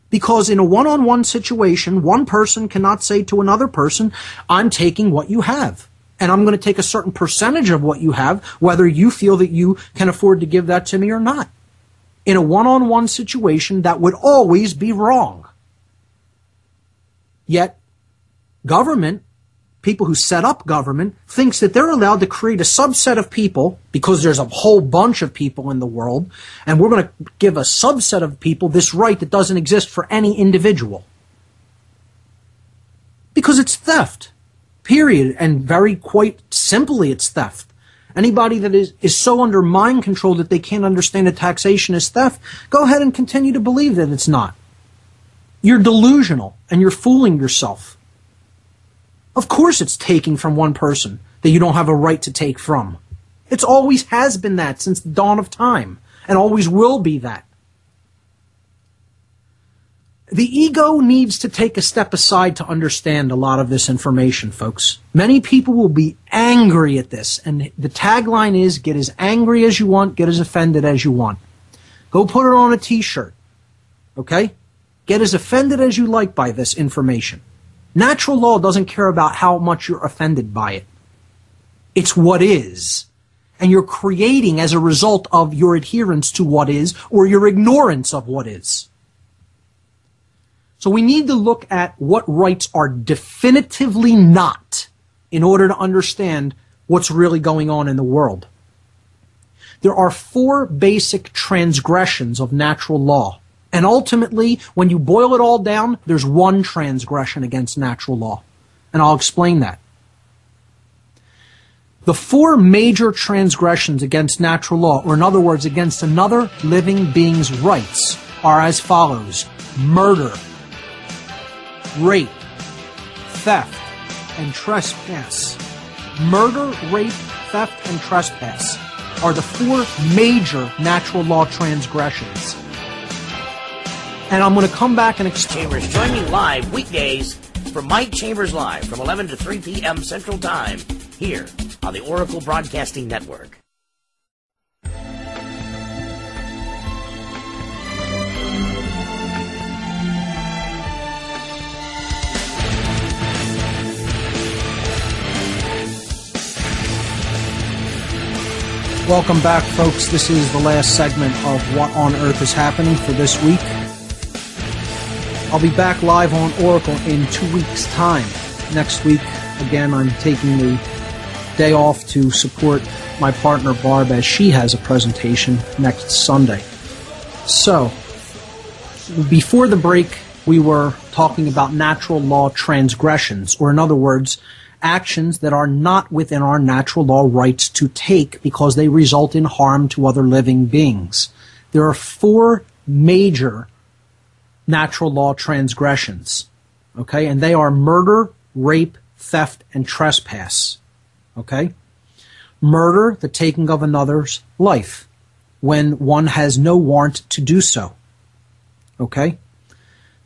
Because in a one-on-one situation, one person cannot say to another person, I'm taking what you have. And I'm going to take a certain percentage of what you have, whether you feel that you can afford to give that to me or not. In a one-on-one situation, that would always be wrong. Yet, government, people who set up government, thinks that they're allowed to create a subset of people, because there's a whole bunch of people in the world, and we're going to give a subset of people this right that doesn't exist for any individual. Because it's theft. Period. And very quite simply, it's theft. Anybody that is so under mind control that they can't understand that taxation is theft, go ahead and continue to believe that it's not. You're delusional and you're fooling yourself. Of course it's taking from one person that you don't have a right to take from. It's always has been that since the dawn of time, and always will be that. The ego needs to take a step aside to understand a lot of this information, folks. Many people will be angry at this, and the tagline is, get as angry as you want, get as offended as you want. Go put it on a t-shirt, okay? Get as offended as you like by this information. Natural law doesn't care about how much you're offended by it. It's what is. And you're creating as a result of your adherence to what is, or your ignorance of what is. So we need to look at what rights are definitively not in order to understand what's really going on in the world. There are 4 basic transgressions of natural law. And ultimately, when you boil it all down, there's one transgression against natural law. And I'll explain that. The 4 major transgressions against natural law, or in other words, against another living being's rights, are as follows: murder, rape, theft, and trespass. Murder, rape, theft, and trespass are the 4 major natural law transgressions. And I'm going to come back and explain. Chambers, join me live weekdays for Mike Chambers Live from 11 to 3 p.m. Central Time here on the Oracle Broadcasting Network. Welcome back, folks. This is the last segment of What on Earth is Happening for this week. I'll be back live on Oracle in 2 weeks' time. Next week, again, I'm taking the day off to support my partner Barb as she has a presentation next Sunday. So, before the break, we were talking about natural law transgressions, or in other words, actions that are not within our natural law rights to take because they result in harm to other living beings. There are 4 major natural law transgressions, okay? And they are murder, rape, theft, and trespass, okay? Murder, the taking of another's life when one has no warrant to do so, okay?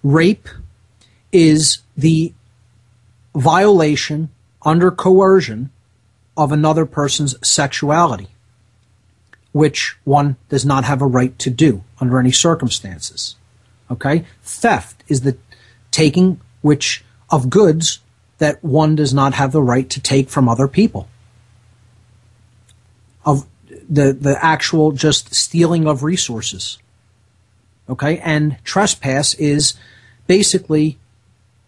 Rape is the violation under coercion of another person's sexuality, which one does not have a right to do under any circumstances. Okay? Theft is the taking of goods that one does not have the right to take from other people. Of the actual just stealing of resources. Okay? And trespass is basically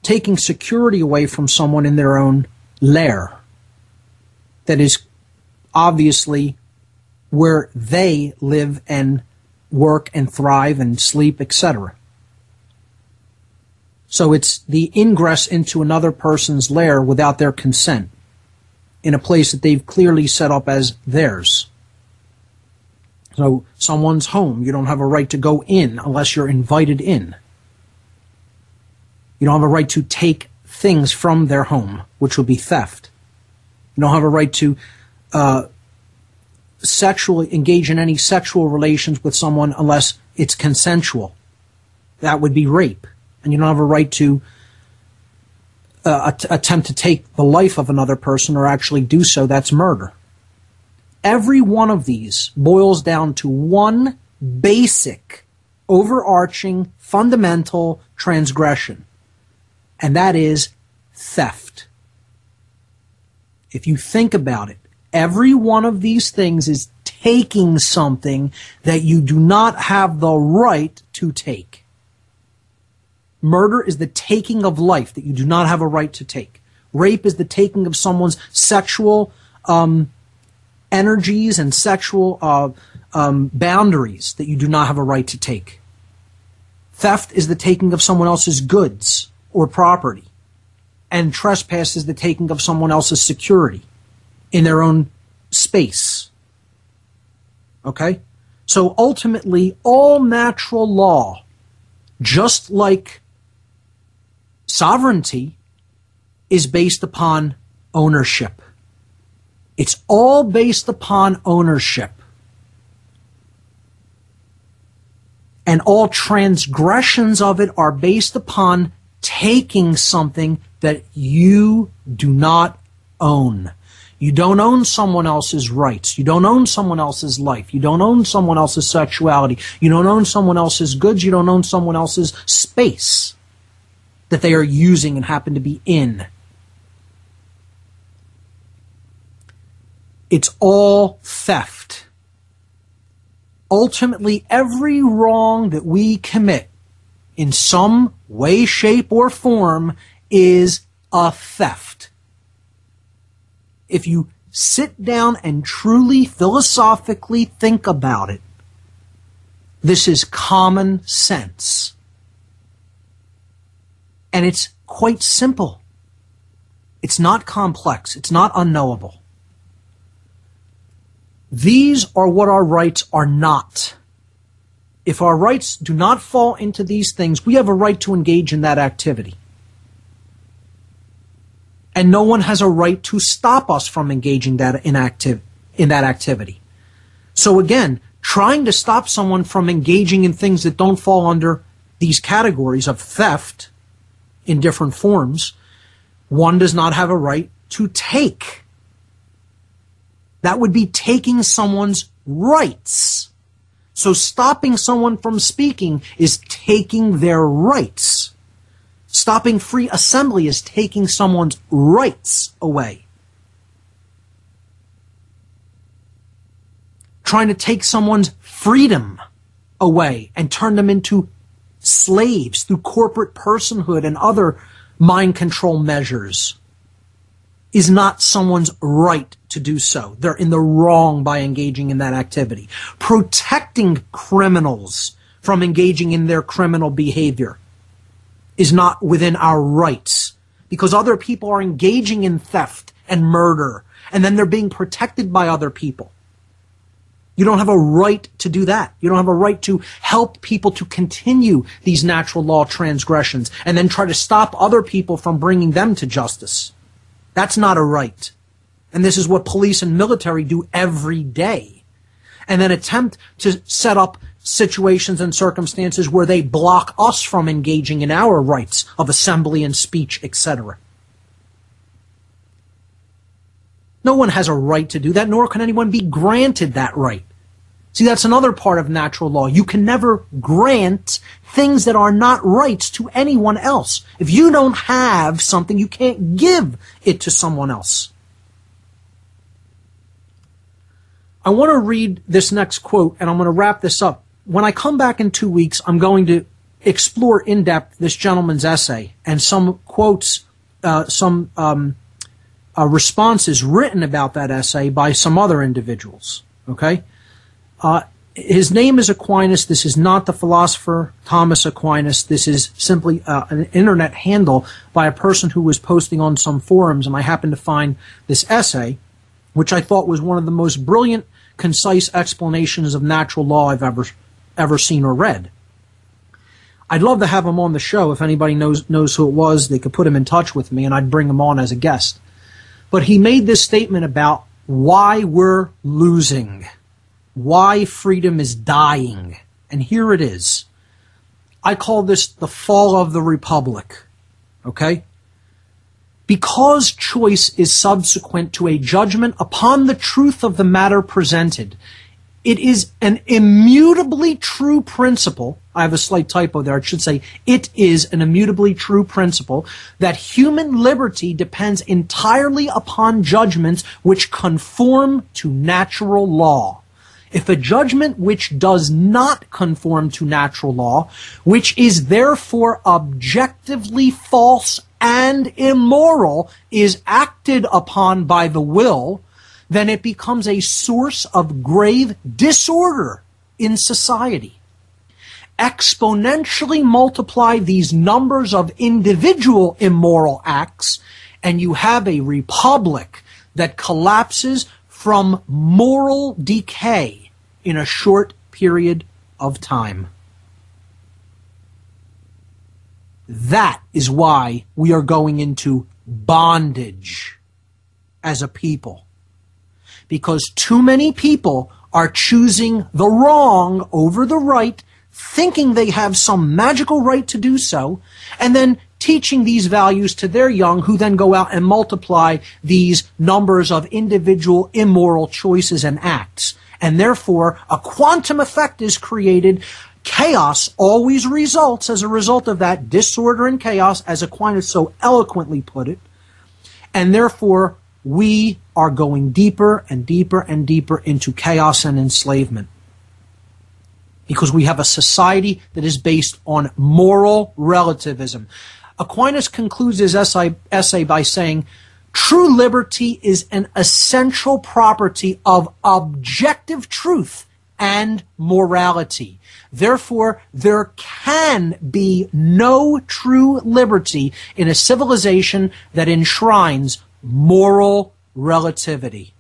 taking security away from someone in their own lair. That is obviously where they live and work and thrive and sleep, etc. So it's the ingress into another person's lair without their consent in a place that they've clearly set up as theirs. So someone's home, you don't have a right to go in unless you're invited in. You don't have a right to take things from their home, which would be theft. You don't have a right to sexually engage in any sexual relations with someone unless it's consensual. That would be rape. And you don't have a right to attempt to take the life of another person or actually do so, that's murder. Every one of these boils down to one basic, overarching, fundamental transgression, and that is theft. If you think about it, every one of these things is taking something that you do not have the right to take. Murder is the taking of life that you do not have a right to take. Rape is the taking of someone's sexual energies and sexual boundaries that you do not have a right to take. Theft is the taking of someone else's goods or property. And trespass is the taking of someone else's security in their own space. Okay? So ultimately, all natural law, just like sovereignty, is based upon ownership. It's all based upon ownership. And all transgressions of it are based upon taking something that you do not own. You don't own someone else's rights. You don't own someone else's life. You don't own someone else's sexuality. You don't own someone else's goods. You don't own someone else's space that they are using and happen to be in. It's all theft. Ultimately, every wrong that we commit in some way, shape, or form is a theft. If you sit down and truly philosophically think about it, this is common sense. And it's quite simple. It's not complex. It's not unknowable. These are what our rights are not. If our rights do not fall into these things, we have a right to engage in that activity. And no one has a right to stop us from engaging in that activity. So again, trying to stop someone from engaging in things that don't fall under these categories of theft in different forms, one does not have a right to take. That would be taking someone's rights. So stopping someone from speaking is taking their rights. Stopping free assembly is taking someone's rights away. Trying to take someone's freedom away and turn them into slaves through corporate personhood and other mind control measures is not someone's right to do so. They're in the wrong by engaging in that activity. Protecting criminals from engaging in their criminal behavior is not within our rights, because other people are engaging in theft and murder, and then they're being protected by other people. You don't have a right to do that. You don't have a right to help people to continue these natural law transgressions and then try to stop other people from bringing them to justice. That's not a right. And this is what police and military do every day. And then attempt to set up situations and circumstances where they block us from engaging in our rights of assembly and speech, etc. No one has a right to do that, nor can anyone be granted that right. See, that's another part of natural law. You can never grant things that are not rights to anyone else. If you don't have something, you can't give it to someone else. I want to read this next quote, and I'm going to wrap this up. When I come back in 2 weeks, I'm going to explore in depth this gentleman's essay and some quotes, responses written about that essay by some other individuals. Okay? His name is Aquinas. This is not the philosopher Thomas Aquinas. This is simply an internet handle by a person who was posting on some forums, and I happened to find this essay, which I thought was one of the most brilliant, concise explanations of natural law I've ever seen or read. I'd love to have him on the show. If anybody knows who it was, they could put him in touch with me, and I'd bring him on as a guest. But he made this statement about why we're losing, why freedom is dying. And here it is. I call this the fall of the Republic. Okay? Because choice is subsequent to a judgment upon the truth of the matter presented, it is an immutably true principle. I have a slight typo there. It should say, it is an immutably true principle that human liberty depends entirely upon judgments which conform to natural law. If a judgment which does not conform to natural law, which is therefore objectively false and immoral, is acted upon by the will, then it becomes a source of grave disorder in society. Exponentially multiply these numbers of individual immoral acts, and you have a republic that collapses from moral decay in a short period of time. That is why we are going into bondage as a people. Because too many people are choosing the wrong over the right, thinking they have some magical right to do so, and then teaching these values to their young, who then go out and multiply these numbers of individual immoral choices and acts. And therefore, a quantum effect is created. Chaos always results as a result of that disorder and chaos, as Aquinas so eloquently put it. And therefore, we are going deeper and deeper and deeper into chaos and enslavement. Because we have a society that is based on moral relativism. Aquinas concludes his essay by saying, true liberty is an essential property of objective truth and morality. Therefore, there can be no true liberty in a civilization that enshrines moral relativity.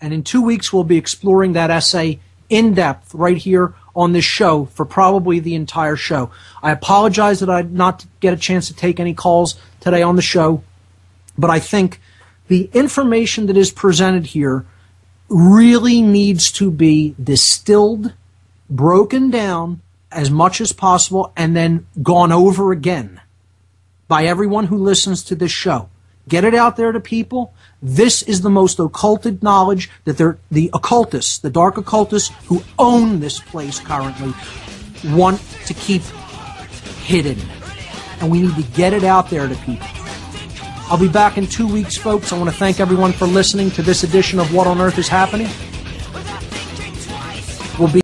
And in 2 weeks, we'll be exploring that essay in depth right here on this show for probably the entire show. I apologize that I did not get a chance to take any calls today on the show, but I think the information that is presented here really needs to be distilled, broken down as much as possible, and then gone over again by everyone who listens to this show. Get it out there to people. This is the most occulted knowledge that the occultists, the dark occultists who own this place currently, want to keep hidden. And we need to get it out there to people. I'll be back in 2 weeks, folks. I want to thank everyone for listening to this edition of What on Earth is Happening. We'll be